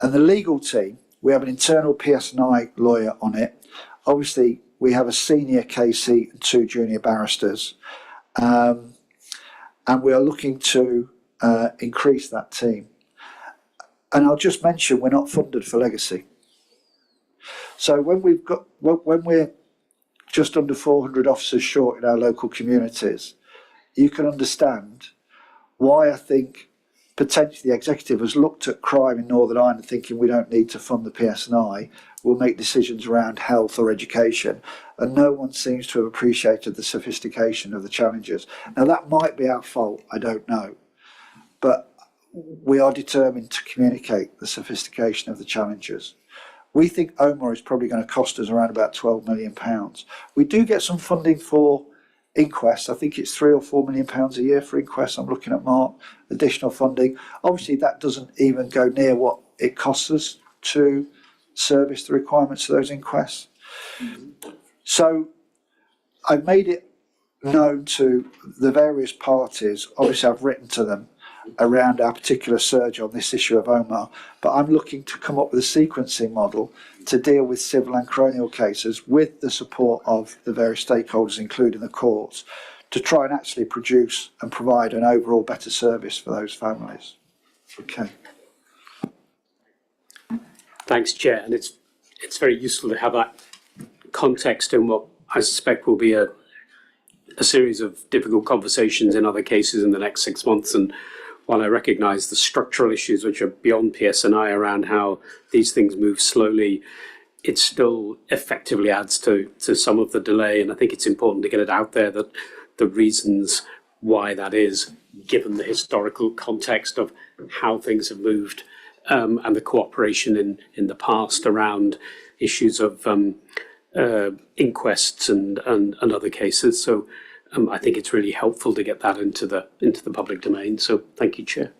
And the legal team, we have an internal PSNI lawyer on it. Obviously, we have a senior KC and 2 junior barristers. And we are looking to increase that team. And I'll just mention, we're not funded for legacy. So when we're just under 400 officers short in our local communities, you can understand why I think potentially the executive has looked at crime in Northern Ireland thinking we don't need to fund the PSNI, we'll make decisions around health or education, and no one seems to have appreciated the sophistication of the challenges. Now that might be our fault, I don't know, but we are determined to communicate the sophistication of the challenges. We think Omagh is probably going to cost us around about £12 million. We do get some funding for inquests. I think it's £3 or £4 million a year for inquests. I'm looking at Mark, additional funding. Obviously that doesn't even go near what it costs us to service the requirements of those inquests. So I've made it known to the various parties. Obviously I've written to them around our particular surge on this issue of Omagh, but I'm looking to come up with a sequencing model to deal with civil and coronial cases with the support of the various stakeholders, including the courts, to try and actually produce and provide an overall better service for those families. Okay. Thanks, Chair. And it's very useful to have that context in what I suspect will be a series of difficult conversations in other cases in the next 6 months. And while I recognise the structural issues which are beyond PSNI around how these things move slowly, it still effectively adds to some of the delay. And I think it's important to get it out there that the reasons why that is, given the historical context of how things have moved and the cooperation in the past around issues of inquests and other cases. So I think it's really helpful to get that into the public domain. So thank you, Chair.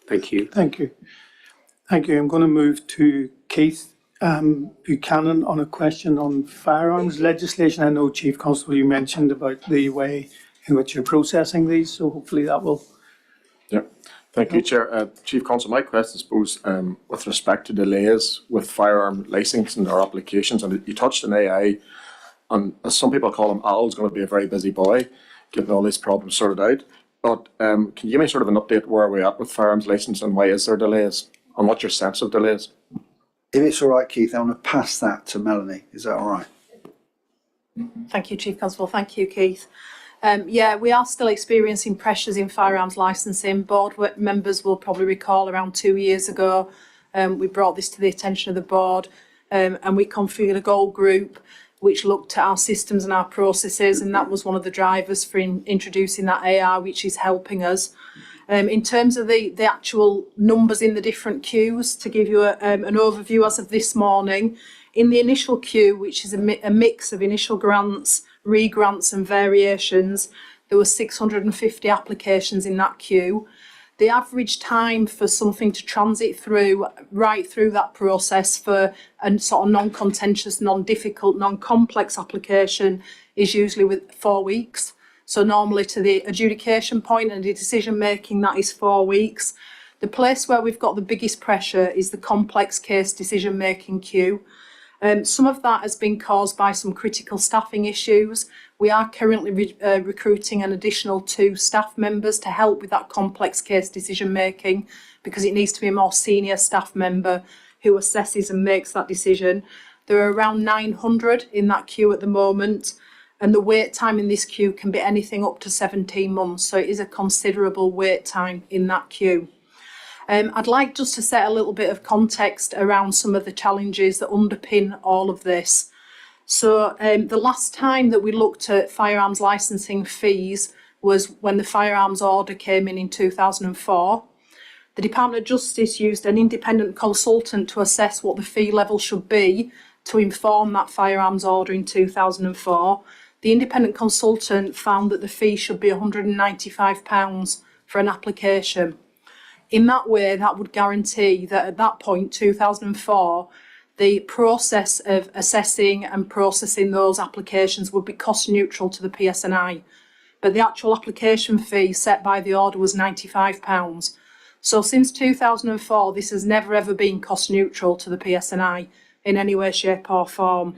Thank you. Thank you. Thank you. I'm going to move to Keith Buchanan on a question on firearms legislation. I know, Chief Constable, you mentioned about the way in which you're processing these, so hopefully that will... Yeah, thank you, Chair. Chief Constable, my question, I suppose, with respect to delays with firearm licensing or applications, and you touched on AI, and as some people call him, Al's going to be a very busy boy, getting all these problems sorted out. But can you give me sort of an update where we're at with firearms licence and why is there delays, and what's your sense of delays? If it's all right, Keith, I want to pass that to Melanie. Is that all right? Thank you, Chief Constable. Thank you, Keith. Yeah, we are still experiencing pressures in firearms licensing. Board members will probably recall around 2 years ago, we brought this to the attention of the board and we configured a goal group which looked at our systems and our processes, and that was one of the drivers for introducing that AI, which is helping us. In terms of the actual numbers in the different queues, to give you an overview as of this morning, in the initial queue, which is a mix of initial grants, re-grants and variations, there were 650 applications in that queue. The average time for something to transit through, right through that process for a sort of non-contentious, non-difficult, non-complex application is usually with 4 weeks. So normally to the adjudication point and the decision making, that is 4 weeks. The place where we've got the biggest pressure is the complex case decision making queue. Some of that has been caused by some critical staffing issues. We are currently recruiting an additional 2 staff members to help with that complex case decision making, because it needs to be a more senior staff member who assesses and makes that decision. There are around 900 in that queue at the moment, and the wait time in this queue can be anything up to 17 months. So it is a considerable wait time in that queue. I'd like just to set a little bit of context around some of the challenges that underpin all of this. So the last time that we looked at firearms licensing fees was when the firearms order came in 2004. The Department of Justice used an independent consultant to assess what the fee level should be to inform that firearms order in 2004. The independent consultant found that the fee should be £195 for an application. In that way, that would guarantee that at that point, 2004, the process of assessing and processing those applications would be cost neutral to the PSNI. But the actual application fee set by the order was £95. So since 2004, this has never ever been cost neutral to the PSNI in any way, shape or form.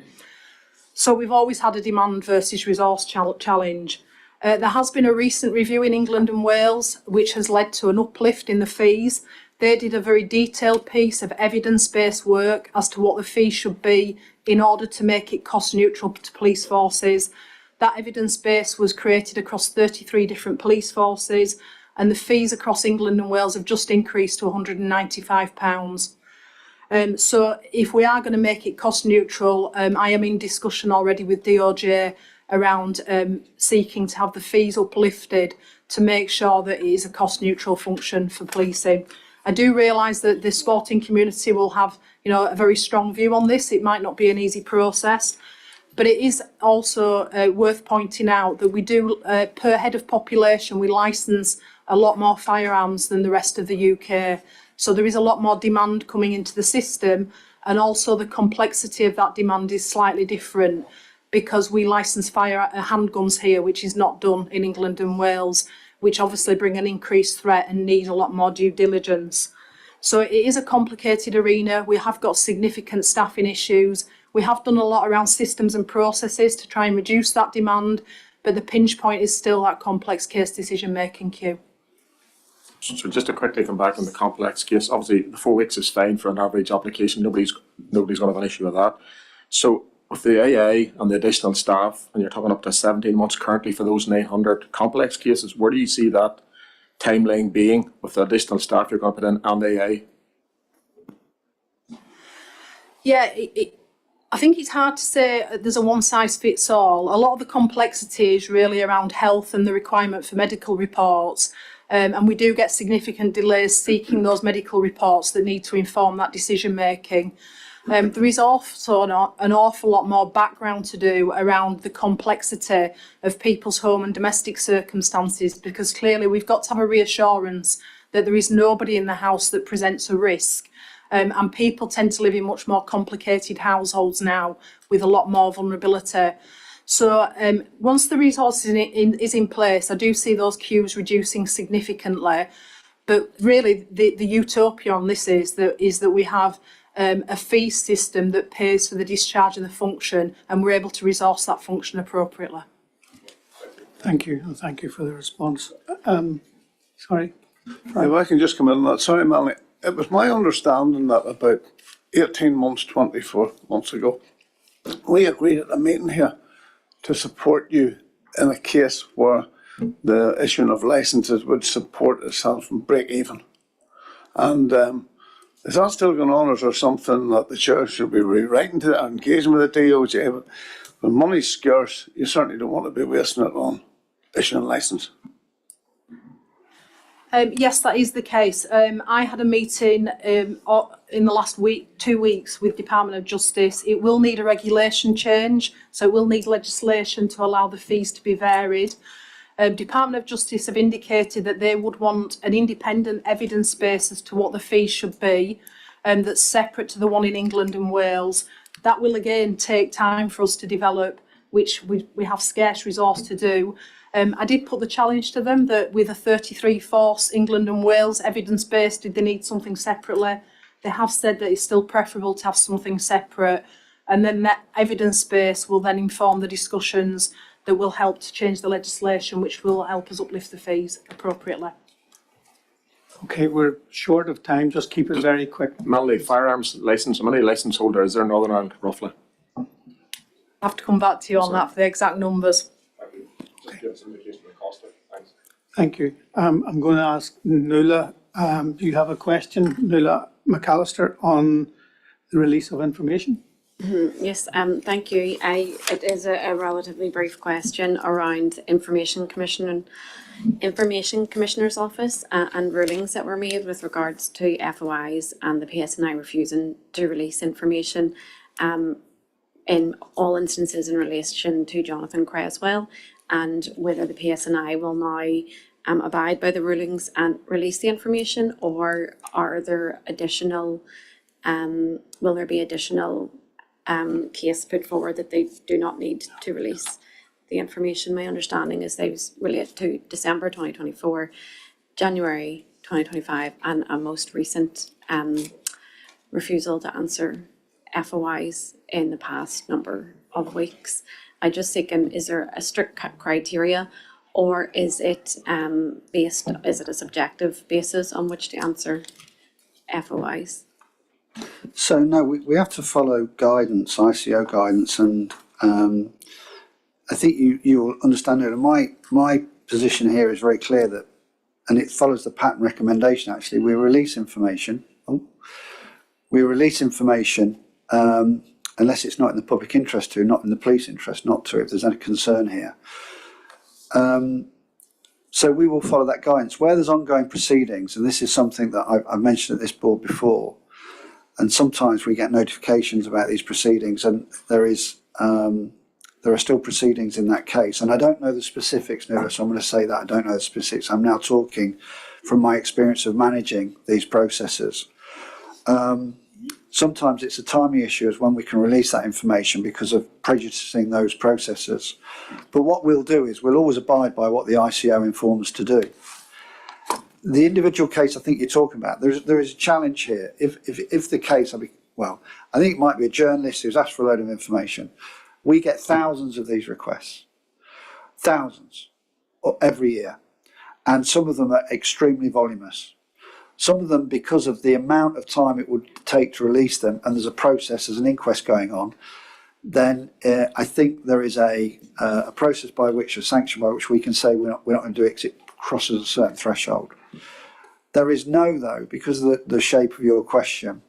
So we've always had a demand versus resource challenge. There has been a recent review in England and Wales, which has led to an uplift in the fees. They did a very detailed piece of evidence-based work as to what the fee should be in order to make it cost neutral to police forces. That evidence base was created across 33 different police forces, and the fees across England and Wales have just increased to £195. So if we are going to make it cost neutral, I am in discussion already with DOJ around seeking to have the fees uplifted to make sure that it is a cost neutral function for policing. I do realise that the sporting community will have, a very strong view on this. It might not be an easy process, but it is also worth pointing out that we do, per head of population, we licence a lot more firearms than the rest of the UK. So there is a lot more demand coming into the system, and also the complexity of that demand is slightly different because we licence handguns here, which is not done in England and Wales, which obviously bring an increased threat and need a lot more due diligence. So it is a complicated arena. We have got significant staffing issues. We have done a lot around systems and processes to try and reduce that demand, but the pinch point is still that complex case decision-making queue. So just to quickly come back on the complex case, obviously the 4 weeks is fine for an average application. Nobody's going to have an issue with that. So with the AA and the additional staff, and you're talking up to 17 months currently for those 900 complex cases, where do you see that timeline being with the additional staff you're going to put in and AA? Yeah, I think it's hard to say there's a one-size-fits-all. A lot of the complexity is really around health and the requirement for medical reports. And we do get significant delays seeking those medical reports that need to inform that decision making. There is also an awful lot more background to do around the complexity of people's home and domestic circumstances, because clearly we've got to have a reassurance that there is nobody in the house that presents a risk. And people tend to live in much more complicated households now with a lot more vulnerability. So once the resources is in place, I do see those queues reducing significantly. But really, the utopia on this is that we have a fee system that pays for the discharge of the function, and we're able to resource that function appropriately. Thank you, and thank you for the response. Sorry. If I can just come in on that. Sorry, Melanie. It was my understanding that about 18 months, 24 months ago, we agreed at a meeting here to support you in a case where the issuing of licences would support itself and break even. And is that still going on, or is there something that the chair should be rewriting to that, or engaging with the DOJ? when money's scarce, you certainly don't want to be wasting it on issuing a licence. Yes, that is the case. I had a meeting in the last week, 2 weeks, with Department of Justice. It will need a regulation change, so it will need legislation to allow the fees to be varied. Department of Justice have indicated that they would want an independent evidence base as to what the fees should be, that's separate to the one in England and Wales. That will again take time for us to develop, which we have scarce resource to do. I did put the challenge to them that with a 33 force England and Wales evidence base, did they need something separately? They have said that it's still preferable to have something separate, and then that evidence base will then inform the discussions that will help to change the legislation, which will help us uplift the fees appropriately. Okay, we're short of time, just keep it very quick. MLA firearms licence, how many licence holders is there in Northern Ireland roughly? I'll have to come back to you on that for the exact numbers. Thank you. I'm going to ask Nuala, do you have a question, Nuala McAllister, on the release of information? Yes, thank you. It is a relatively brief question around Information Commissioner's Office and rulings that were made with regards to FOIs and the PSNI refusing to release information in all instances in relation to Jonathan Cresswell, and whether the PSNI will now abide by the rulings and release the information, or are there additional, will there be additional case put forward that they do not need to release the information? My understanding is they relate to December 2024, January 2025, and a most recent refusal to answer FOIs in the past number of weeks. I just think, is there a strict criteria, or is it is it a subjective basis on which to answer FOIs? So no, we have to follow guidance, ICO guidance, and I think you'll understand it. And my position here is very clear that, and it follows the pattern recommendation actually, we release information. Unless it's not in the public interest to, not in the police interest not to, if there's any concern here. So we will follow that guidance. Where there's ongoing proceedings, and this is something that I've mentioned at this board before, and sometimes we get notifications about these proceedings, and there are still proceedings in that case. And I don't know the specifics, Nuala, so I'm going to say that I don't know the specifics. I'm now talking from my experience of managing these processes. Sometimes it's a timing issue as when we can release that information because of prejudicing those processes. But what we'll do is we'll always abide by what the ICO informs us to do. The individual case I think you're talking about, there is a challenge here. If the case, I think it might be a journalist who's asked for a load of information. We get thousands of these requests, thousands every year, and some of them are extremely voluminous. Some of them, because of the amount of time it would take to release them, and there's a process, there's an inquest going on, then I think there is a process by which, a sanction by which we can say we're not going to do it because it crosses a certain threshold. There is no, though, because of the shape of your question,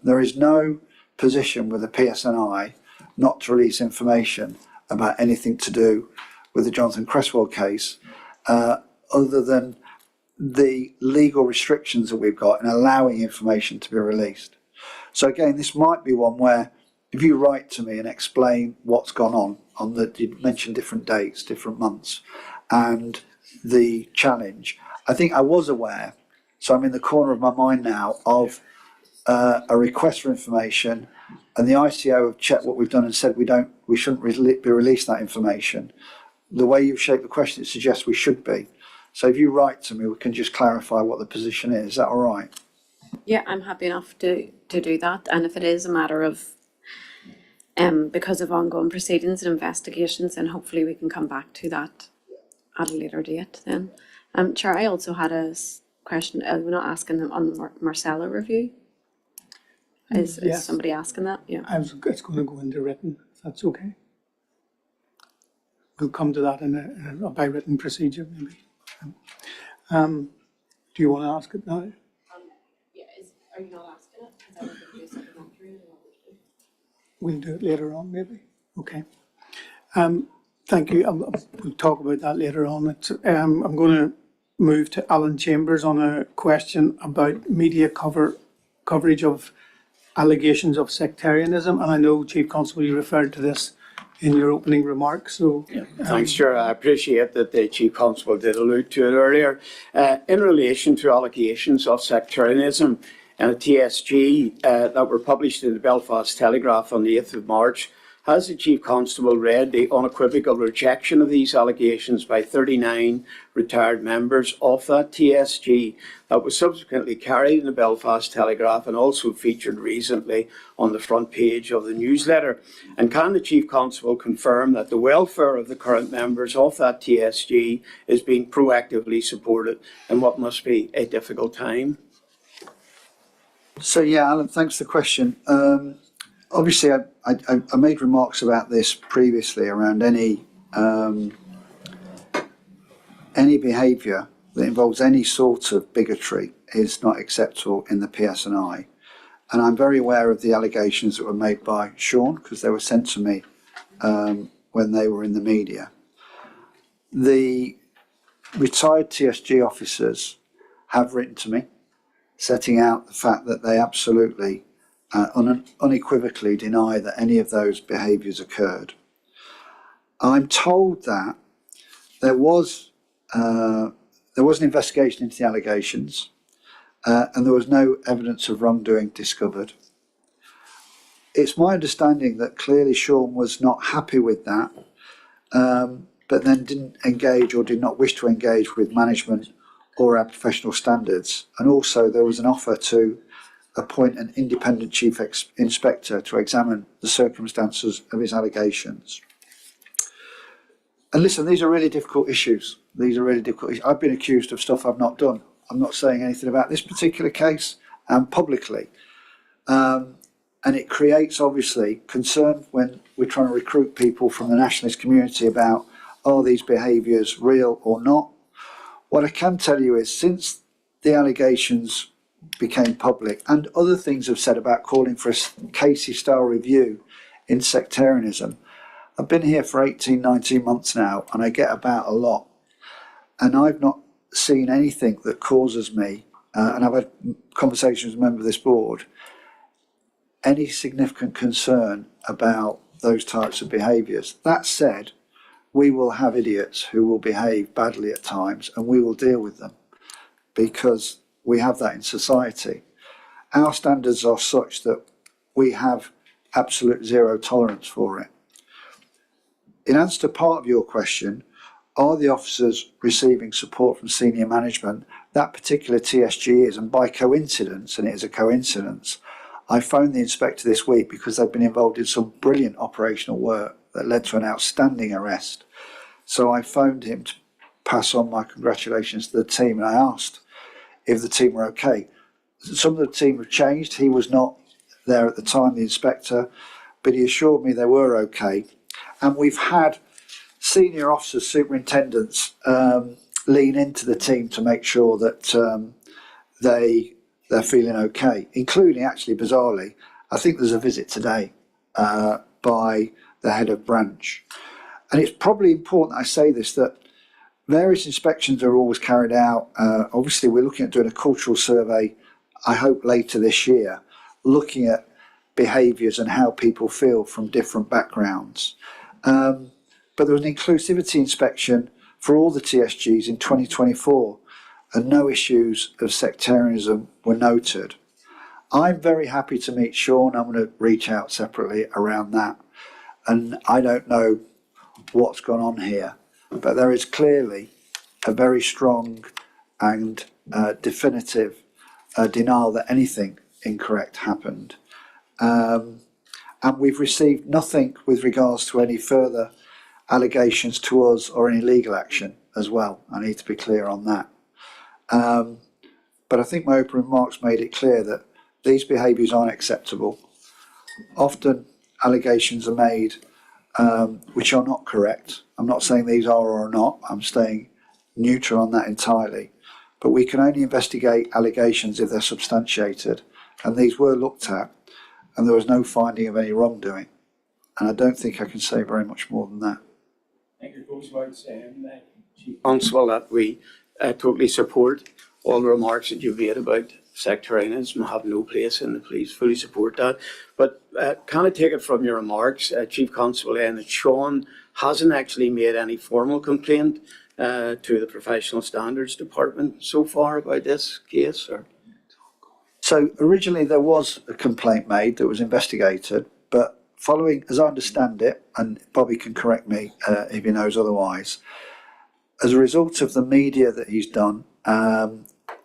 there is no position with the PSNI not to release information about anything to do with the Jonathan Cresswell case, other than the legal restrictions that we've got in allowing information to be released. So again, this might be one where if you write to me and explain what's gone on you mentioned different dates, different months, and the challenge. I think I was aware, so I'm in the corner of my mind now, of a request for information, and the ICO have checked what we've done and said we shouldn't be releasing that information. The way you've shaped the question, it suggests we should be. So if you write to me, we can just clarify what the position is. Is that all right? Yeah, I'm happy enough to do that. And if it is a matter of, because of ongoing proceedings and investigations, then hopefully we can come back to that at a later date then. Chair, I also had a question. We're not asking them on the Marcella review. Is Yes. somebody asking that? Yeah. It's going to go into written, if that's okay. We'll come to that in a by written procedure, maybe. Do you want to ask it now? Yeah. Are you not asking it? Because I would do supplementary. We'll do it later on, maybe. Okay. Thank you. We'll talk about that later on. I'm going to move to Alan Chambers on a question about media coverage of allegations of sectarianism. And I know, Chief Constable, you referred to this in your opening remarks. So, Thanks, Chair. I appreciate that the Chief Constable did allude to it earlier. In relation to allegations of sectarianism, TSG that were published in the Belfast Telegraph on the 8th of March, has the Chief Constable read the unequivocal rejection of these allegations by 39 retired members of that TSG that was subsequently carried in the Belfast Telegraph and also featured recently on the front page of the newsletter? And can the Chief Constable confirm that the welfare of the current members of that TSG is being proactively supported in what must be a difficult time? So yeah, Alan, thanks for the question. Obviously, I made remarks about this previously around any behaviour that involves any sort of bigotry is not acceptable in the PSNI. And I'm very aware of the allegations that were made by Sean, because they were sent to me when they were in the media. The retired TSG officers have written to me, setting out the fact that they absolutely unequivocally deny that any of those behaviours occurred. I'm told that there was an investigation into the allegations and there was no evidence of wrongdoing discovered. It's my understanding that clearly Sean was not happy with that, but then didn't engage or did not wish to engage with management or our professional standards. And also there was an offer to appoint an independent chief inspector to examine the circumstances of his allegations. And listen, these are really difficult issues. I've been accused of stuff I've not done. I'm not saying anything about this particular case publicly. And it creates, obviously, concern when we're trying to recruit people from the nationalist community about, are these behaviours real or not? What I can tell you is, since the allegations became public and other things have said about calling for a Casey-style review in sectarianism, I've been here for 18, 19 months now, and I get about a lot. And I've not seen anything that causes me, and I've had conversations with members of this board, any significant concern about those types of behaviours. That said, we will have idiots who will behave badly at times, and we will deal with them because we have that in society. Our standards are such that we have absolute zero tolerance for it. In answer to part of your question, are the officers receiving support from senior management? That particular TSG is, and by coincidence, and it is a coincidence, I phoned the inspector this week because they've been involved in some brilliant operational work that led to an outstanding arrest. So I phoned him to pass on my congratulations to the team, and I asked if the team were okay. Some of the team have changed. He was not there at the time, the inspector, but he assured me they were okay. And we've had senior officers, superintendents, lean into the team to make sure that they're feeling okay, including, actually, bizarrely, I think there's a visit today by the head of branch. And it's probably important I say this, that various inspections are always carried out. Obviously, we're looking at doing a cultural survey, I hope later this year, looking at behaviours and how people feel from different backgrounds. But there was an inclusivity inspection for all the TSGs in 2024, and no issues of sectarianism were noted. I'm very happy to meet Sean. I'm going to reach out separately around that. And I don't know what's gone on here, but there is clearly a very strong and definitive denial that anything incorrect happened. And we've received nothing with regards to any further allegations to us or any legal action as well. I need to be clear on that. But I think my opening remarks made it clear that these behaviours aren't acceptable. Often allegations are made which are not correct. I'm not saying these are or are not. I'm staying neutral on that entirely. But we can only investigate allegations if they're substantiated. And these were looked at, and there was no finding of any wrongdoing. And I don't think I can say very much more than that. I think it goes without saying, Chief Constable, that we totally support all the remarks that you've made about sectarianism have no place in the police, fully support that. But can I take it from your remarks, Chief Constable, that Sean hasn't actually made any formal complaint to the Professional Standards Department so far about this case? Or? So originally there was a complaint made that was investigated, but following, as I understand it, and Bobby can correct me if he knows otherwise, as a result of the media that he's done,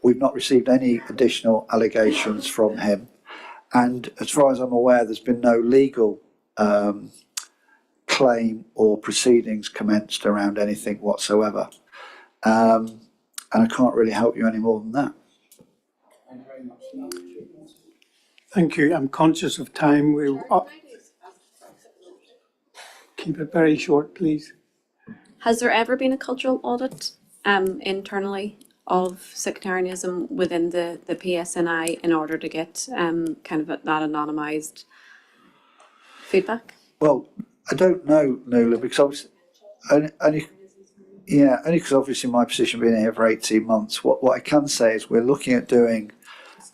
we've not received any additional allegations from him. And as far as I'm aware, there's been no legal claim or proceedings commenced around anything whatsoever. And I can't really help you any more than that. Thank you. I'm conscious of time. We'll keep it very short, please. Has there ever been a cultural audit internally of sectarianism within the PSNI in order to get kind of that anonymised feedback? Well, I don't know, Nuala, because only because obviously my position being here for 18 months, what I can say is we're looking at doing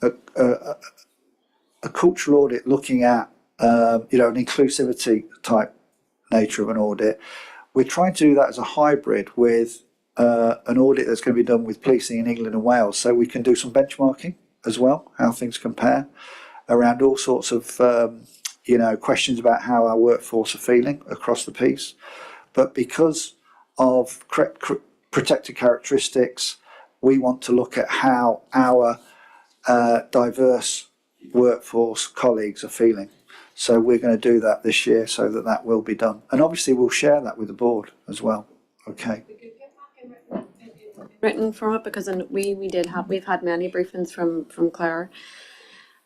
a cultural audit, looking at an inclusivity type nature of an audit. We're trying to do that as a hybrid with an audit that's going to be done with policing in England and Wales, so we can do some benchmarking as well, how things compare around all sorts of questions about how our workforce are feeling across the piece. But because of protected characteristics, we want to look at how our diverse workforce colleagues are feeling. So we're going to do that this year so that will be done. And obviously we'll share that with the board as well. Okay. Written from it, because we've had many briefings from Claire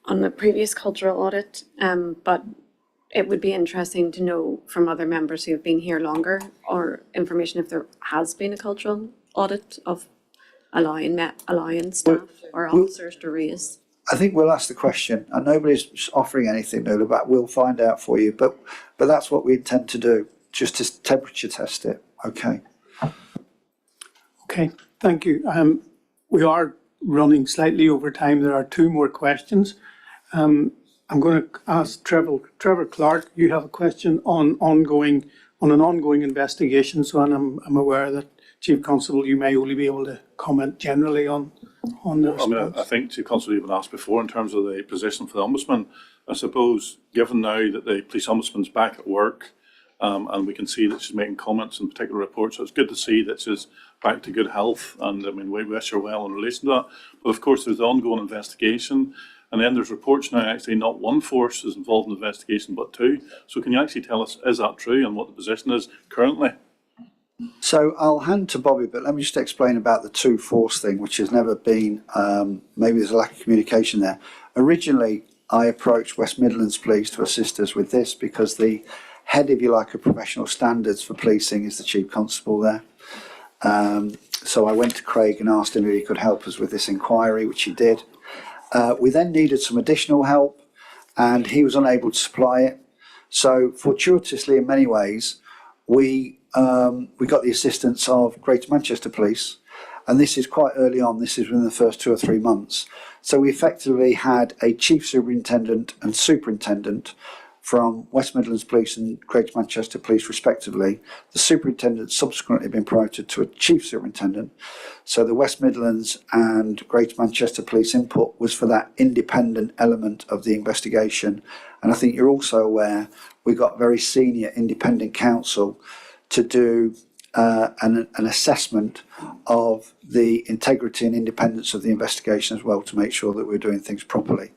on the previous cultural audit, but it would be interesting to know from other members who have been here longer, or information if there has been a cultural audit of allowing staff or officers to raise. I think we'll ask the question, and nobody's offering anything, Nuala, but we'll find out for you. But that's what we intend to do, just to temperature test it. Okay. Okay, thank you. We are running slightly over time. There are two more questions. I'm going to ask Trevor Clarke. You have a question on an ongoing investigation. So, and I'm aware that Chief Constable, you may only be able to comment generally on the response. I think Chief Constable, you've been asked before in terms of the position for the Ombudsman. I suppose, given now that the Police Ombudsman's back at work, and we can see that she's making comments in particular reports, so it's good to see that she's back to good health, and I mean, we wish her well in relation to that. But of course, there's the ongoing investigation, and then there's reports now actually not one force is involved in the investigation, but two. So can you actually tell us, is that true, and what the position is currently? So I'll hand to Bobby, but let me just explain about the two force thing, which has never been, maybe there's a lack of communication there. Originally, I approached West Midlands Police to assist us with this because the head, if you like, of professional standards for policing is the Chief Constable there. So I went to Craig and asked him if he could help us with this inquiry, which he did. We then needed some additional help, and he was unable to supply it. So fortuitously, in many ways, we got the assistance of Greater Manchester Police, and this is quite early on. This is within the first 2 or 3 months. So we effectively had a Chief Superintendent and Superintendent from West Midlands Police and Greater Manchester Police respectively. The Superintendent subsequently been promoted to a Chief Superintendent. So the West Midlands and Greater Manchester Police input was for that independent element of the investigation. And I think you're also aware we got very senior independent counsel to do an assessment of the integrity and independence of the investigation as well, to make sure that we're doing things properly.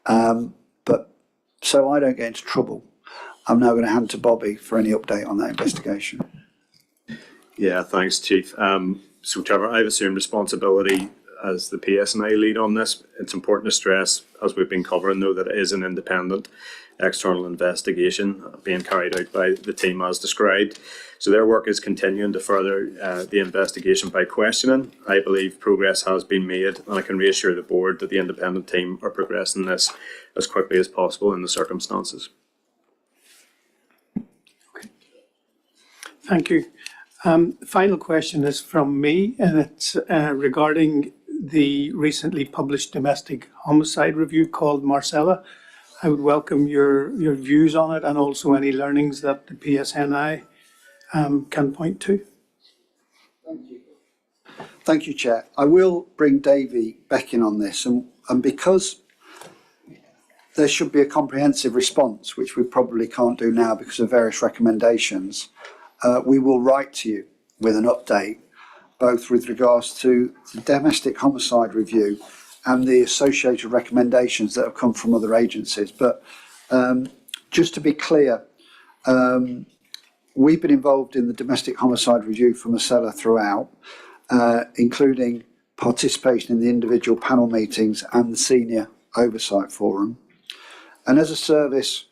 But so I don't get into trouble, I'm now going to hand to Bobby for any update on that investigation. Yeah, thanks, Chief. So Trevor, I've assumed responsibility as the PSNI lead on this. It's important to stress, as we've been covering though, that it is an independent external investigation being carried out by the team as described. So their work is continuing to further the investigation by questioning. I believe progress has been made, and I can reassure the board that the independent team are progressing this as quickly as possible in the circumstances. Thank you. Final question is from me, and it's regarding the recently published domestic homicide review called Marcella. I would welcome your views on it and also any learnings that the PSNI can point to. Thank you, Chair. I will bring Davey back in on this, and because there should be a comprehensive response, which we probably can't do now because of various recommendations, we will write to you with an update, both with regards to the domestic homicide review and the associated recommendations that have come from other agencies. But just to be clear, we've been involved in the domestic homicide review for Marcella throughout, including participation in the individual panel meetings and the senior oversight forum. And as a service,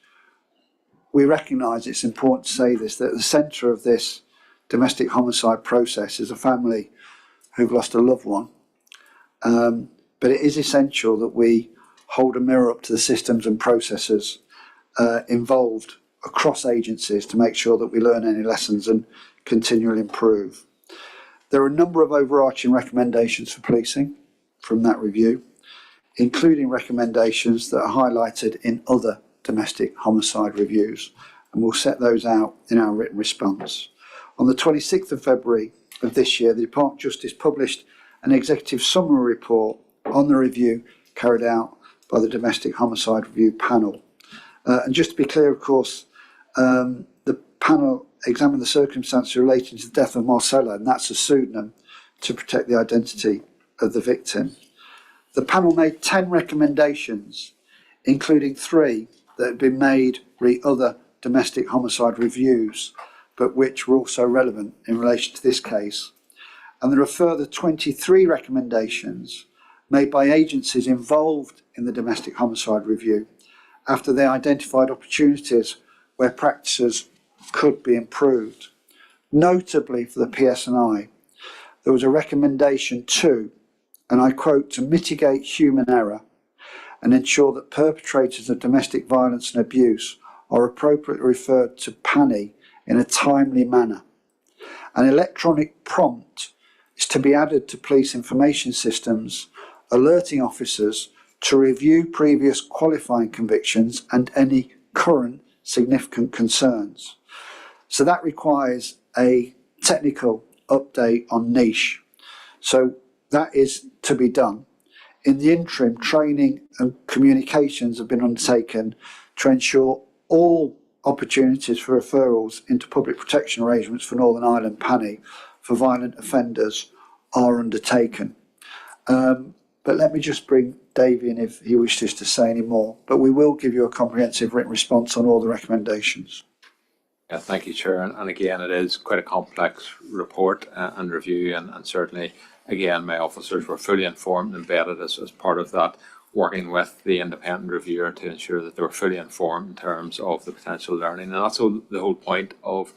we recognise it's important to say this, that at the centre of this domestic homicide process is a family who've lost a loved one. But it is essential that we hold a mirror up to the systems and processes involved across agencies to make sure that we learn any lessons and continually improve. There are a number of overarching recommendations for policing from that review, including recommendations that are highlighted in other domestic homicide reviews, and we'll set those out in our written response. On the 26th of February of this year, the Department of Justice published an executive summary report on the review carried out by the Domestic Homicide Review panel. And just to be clear, of course, the panel examined the circumstances relating to the death of Marcella, and that's a pseudonym to protect the identity of the victim. The panel made 10 recommendations, including 3 that had been made re other domestic homicide reviews, but which were also relevant in relation to this case. And there are further 23 recommendations made by agencies involved in the domestic homicide review after they identified opportunities where practices could be improved. Notably for the PSNI, there was a recommendation to, and I quote, to mitigate human error and ensure that perpetrators of domestic violence and abuse are appropriately referred to PANI in a timely manner. An electronic prompt is to be added to police information systems, alerting officers to review previous qualifying convictions and any current significant concerns. So that requires a technical update on niche. So that is to be done. In the interim, training and communications have been undertaken to ensure all opportunities for referrals into public protection arrangements for Northern Ireland PANI for violent offenders are undertaken. But let me just bring Davey in if he wishes to say any more. But we will give you a comprehensive written response on all the recommendations. Yeah, thank you, Chair. And again, it is quite a complex report and review, and certainly, again, my officers were fully informed and vetted as part of that, working with the independent reviewer to ensure that they were fully informed in terms of the potential learning. And that's the whole point of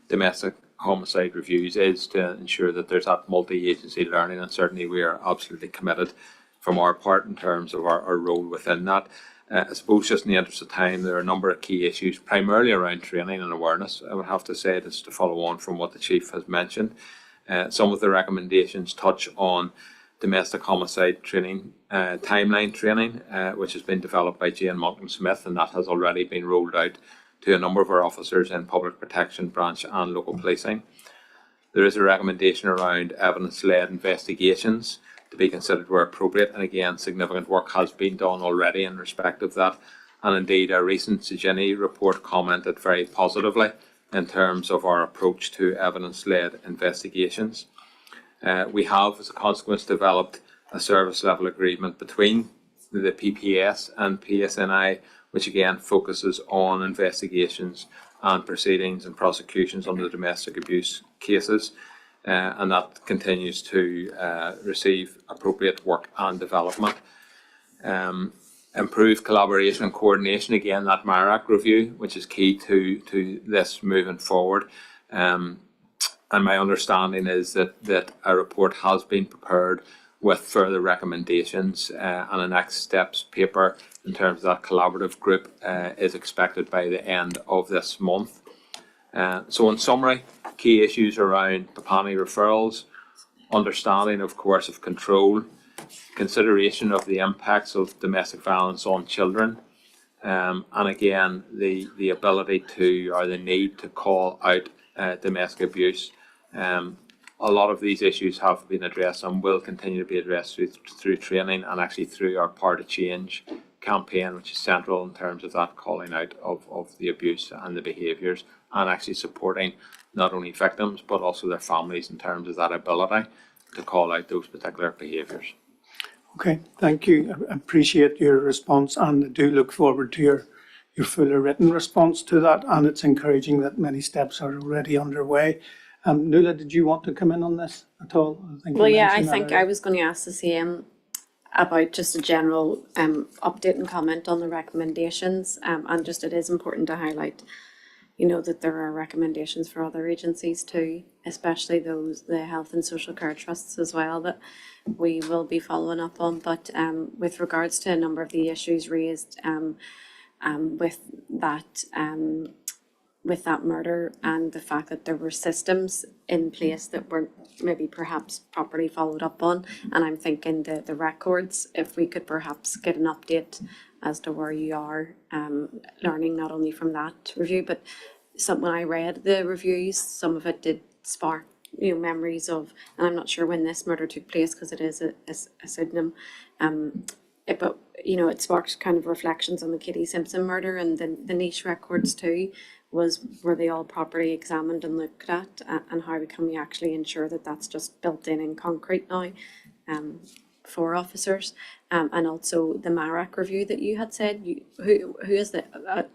domestic homicide reviews, is to ensure that there's that multi-agency learning, and certainly we are absolutely committed from our part in terms of our role within that. I suppose just in the interest of time, there are a number of key issues, primarily around training and awareness. I would have to say, just to follow on from what the Chief has mentioned. Some of the recommendations touch on domestic homicide training, timeline training, which has been developed by Jane Malcolm-Smith, and that has already been rolled out to a number of our officers in public protection branch and local policing. There is a recommendation around evidence-led investigations to be considered where appropriate, and again, significant work has been done already in respect of that. And indeed, our recent Ginny report commented very positively in terms of our approach to evidence-led investigations. We have, as a consequence, developed a service level agreement between the PPS and PSNI, which again focuses on investigations and proceedings and prosecutions under domestic abuse cases. And that continues to receive appropriate work and development. Improve collaboration and coordination, again, that MARAC review, which is key to this moving forward. And my understanding is that a report has been prepared with further recommendations, and a next steps paper in terms of that collaborative group is expected by the end of this month. So in summary, key issues around PAPANI referrals, understanding of coercive control, consideration of the impacts of domestic violence on children, and again, the ability to, or the need to call out domestic abuse. A lot of these issues have been addressed and will continue to be addressed through training and actually through our Power to Change campaign, which is central in terms of that calling out of the abuse and the behaviours, and actually supporting not only victims but also their families in terms of that ability to call out those particular behaviours. Okay, thank you. I appreciate your response, and I do look forward to your fuller written response to that, and it's encouraging that many steps are already underway. Nuala, did you want to come in on this at all? Well, yeah, I think I was going to ask the same about just a general update and comment on the recommendations, and just it is important to highlight, you know, that there are recommendations for other agencies too, especially those, the health and social care trusts as well, that we will be following up on. But with regards to a number of the issues raised with that murder and the fact that there were systems in place that weren't maybe perhaps properly followed up on, and I'm thinking the records, if we could perhaps get an update as to where you are learning not only from that review, but when I read the reviews, some of it did spark, you know, memories of, and I'm not sure when this murder took place because it is a pseudonym, but you know, it sparked kind of reflections on the Kitty Simpson murder, and the niche records too. Were they all properly examined and looked at, and how can we actually ensure that that's just built in concrete now for officers, and also the MARAC review that you had said, who is that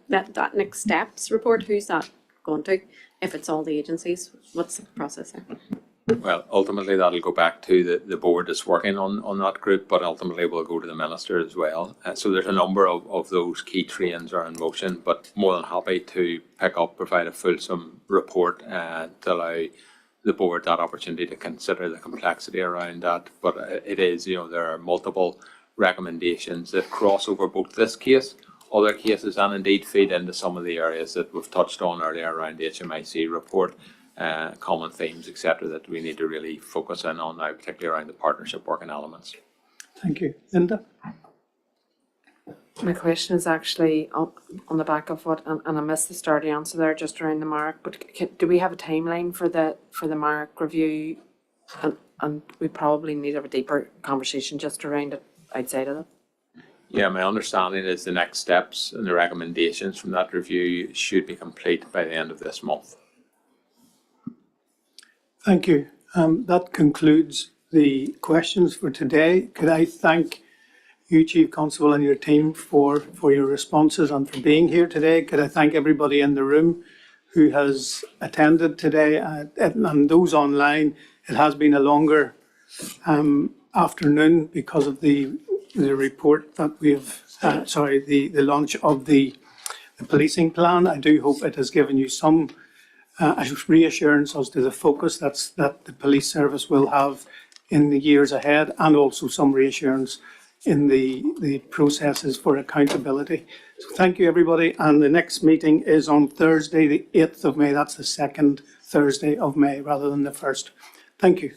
next steps report, who's that going to, if it's all the agencies, what's the process there? Well, ultimately that'll go back to the board that's working on that group, but ultimately we'll go to the minister as well. So there's a number of those key trains are in motion, but more than happy to provide a fulsome report to allow the board that opportunity to consider the complexity around that. But it is, you know, there are multiple recommendations that cross over both this case, other cases, and indeed feed into some of the areas that we've touched on earlier around the HMIC report. Common themes, etc., that we need to really focus in on now, particularly around the partnership working elements. Thank you. Linda? My question is actually on the back of what, and I missed the start of the answer there just around the MARAC, but do we have a timeline for the MARAC review? And we probably need to have a deeper conversation just around it outside of it. Yeah, my understanding is the next steps and the recommendations from that review should be complete by the end of this month. Thank you. That concludes the questions for today. Could I thank you, Chief Constable, and your team for your responses and for being here today. Could I thank everybody in the room who has attended today, and those online. It has been a longer afternoon because of the report that we've, the launch of the policing plan. I do hope it has given you some reassurance as to the focus that the police service will have in the years ahead, and also some reassurance in the processes for accountability. So thank you, everybody, and the next meeting is on Thursday the 8th of May. That's the second Thursday of May rather than the first. Thank you.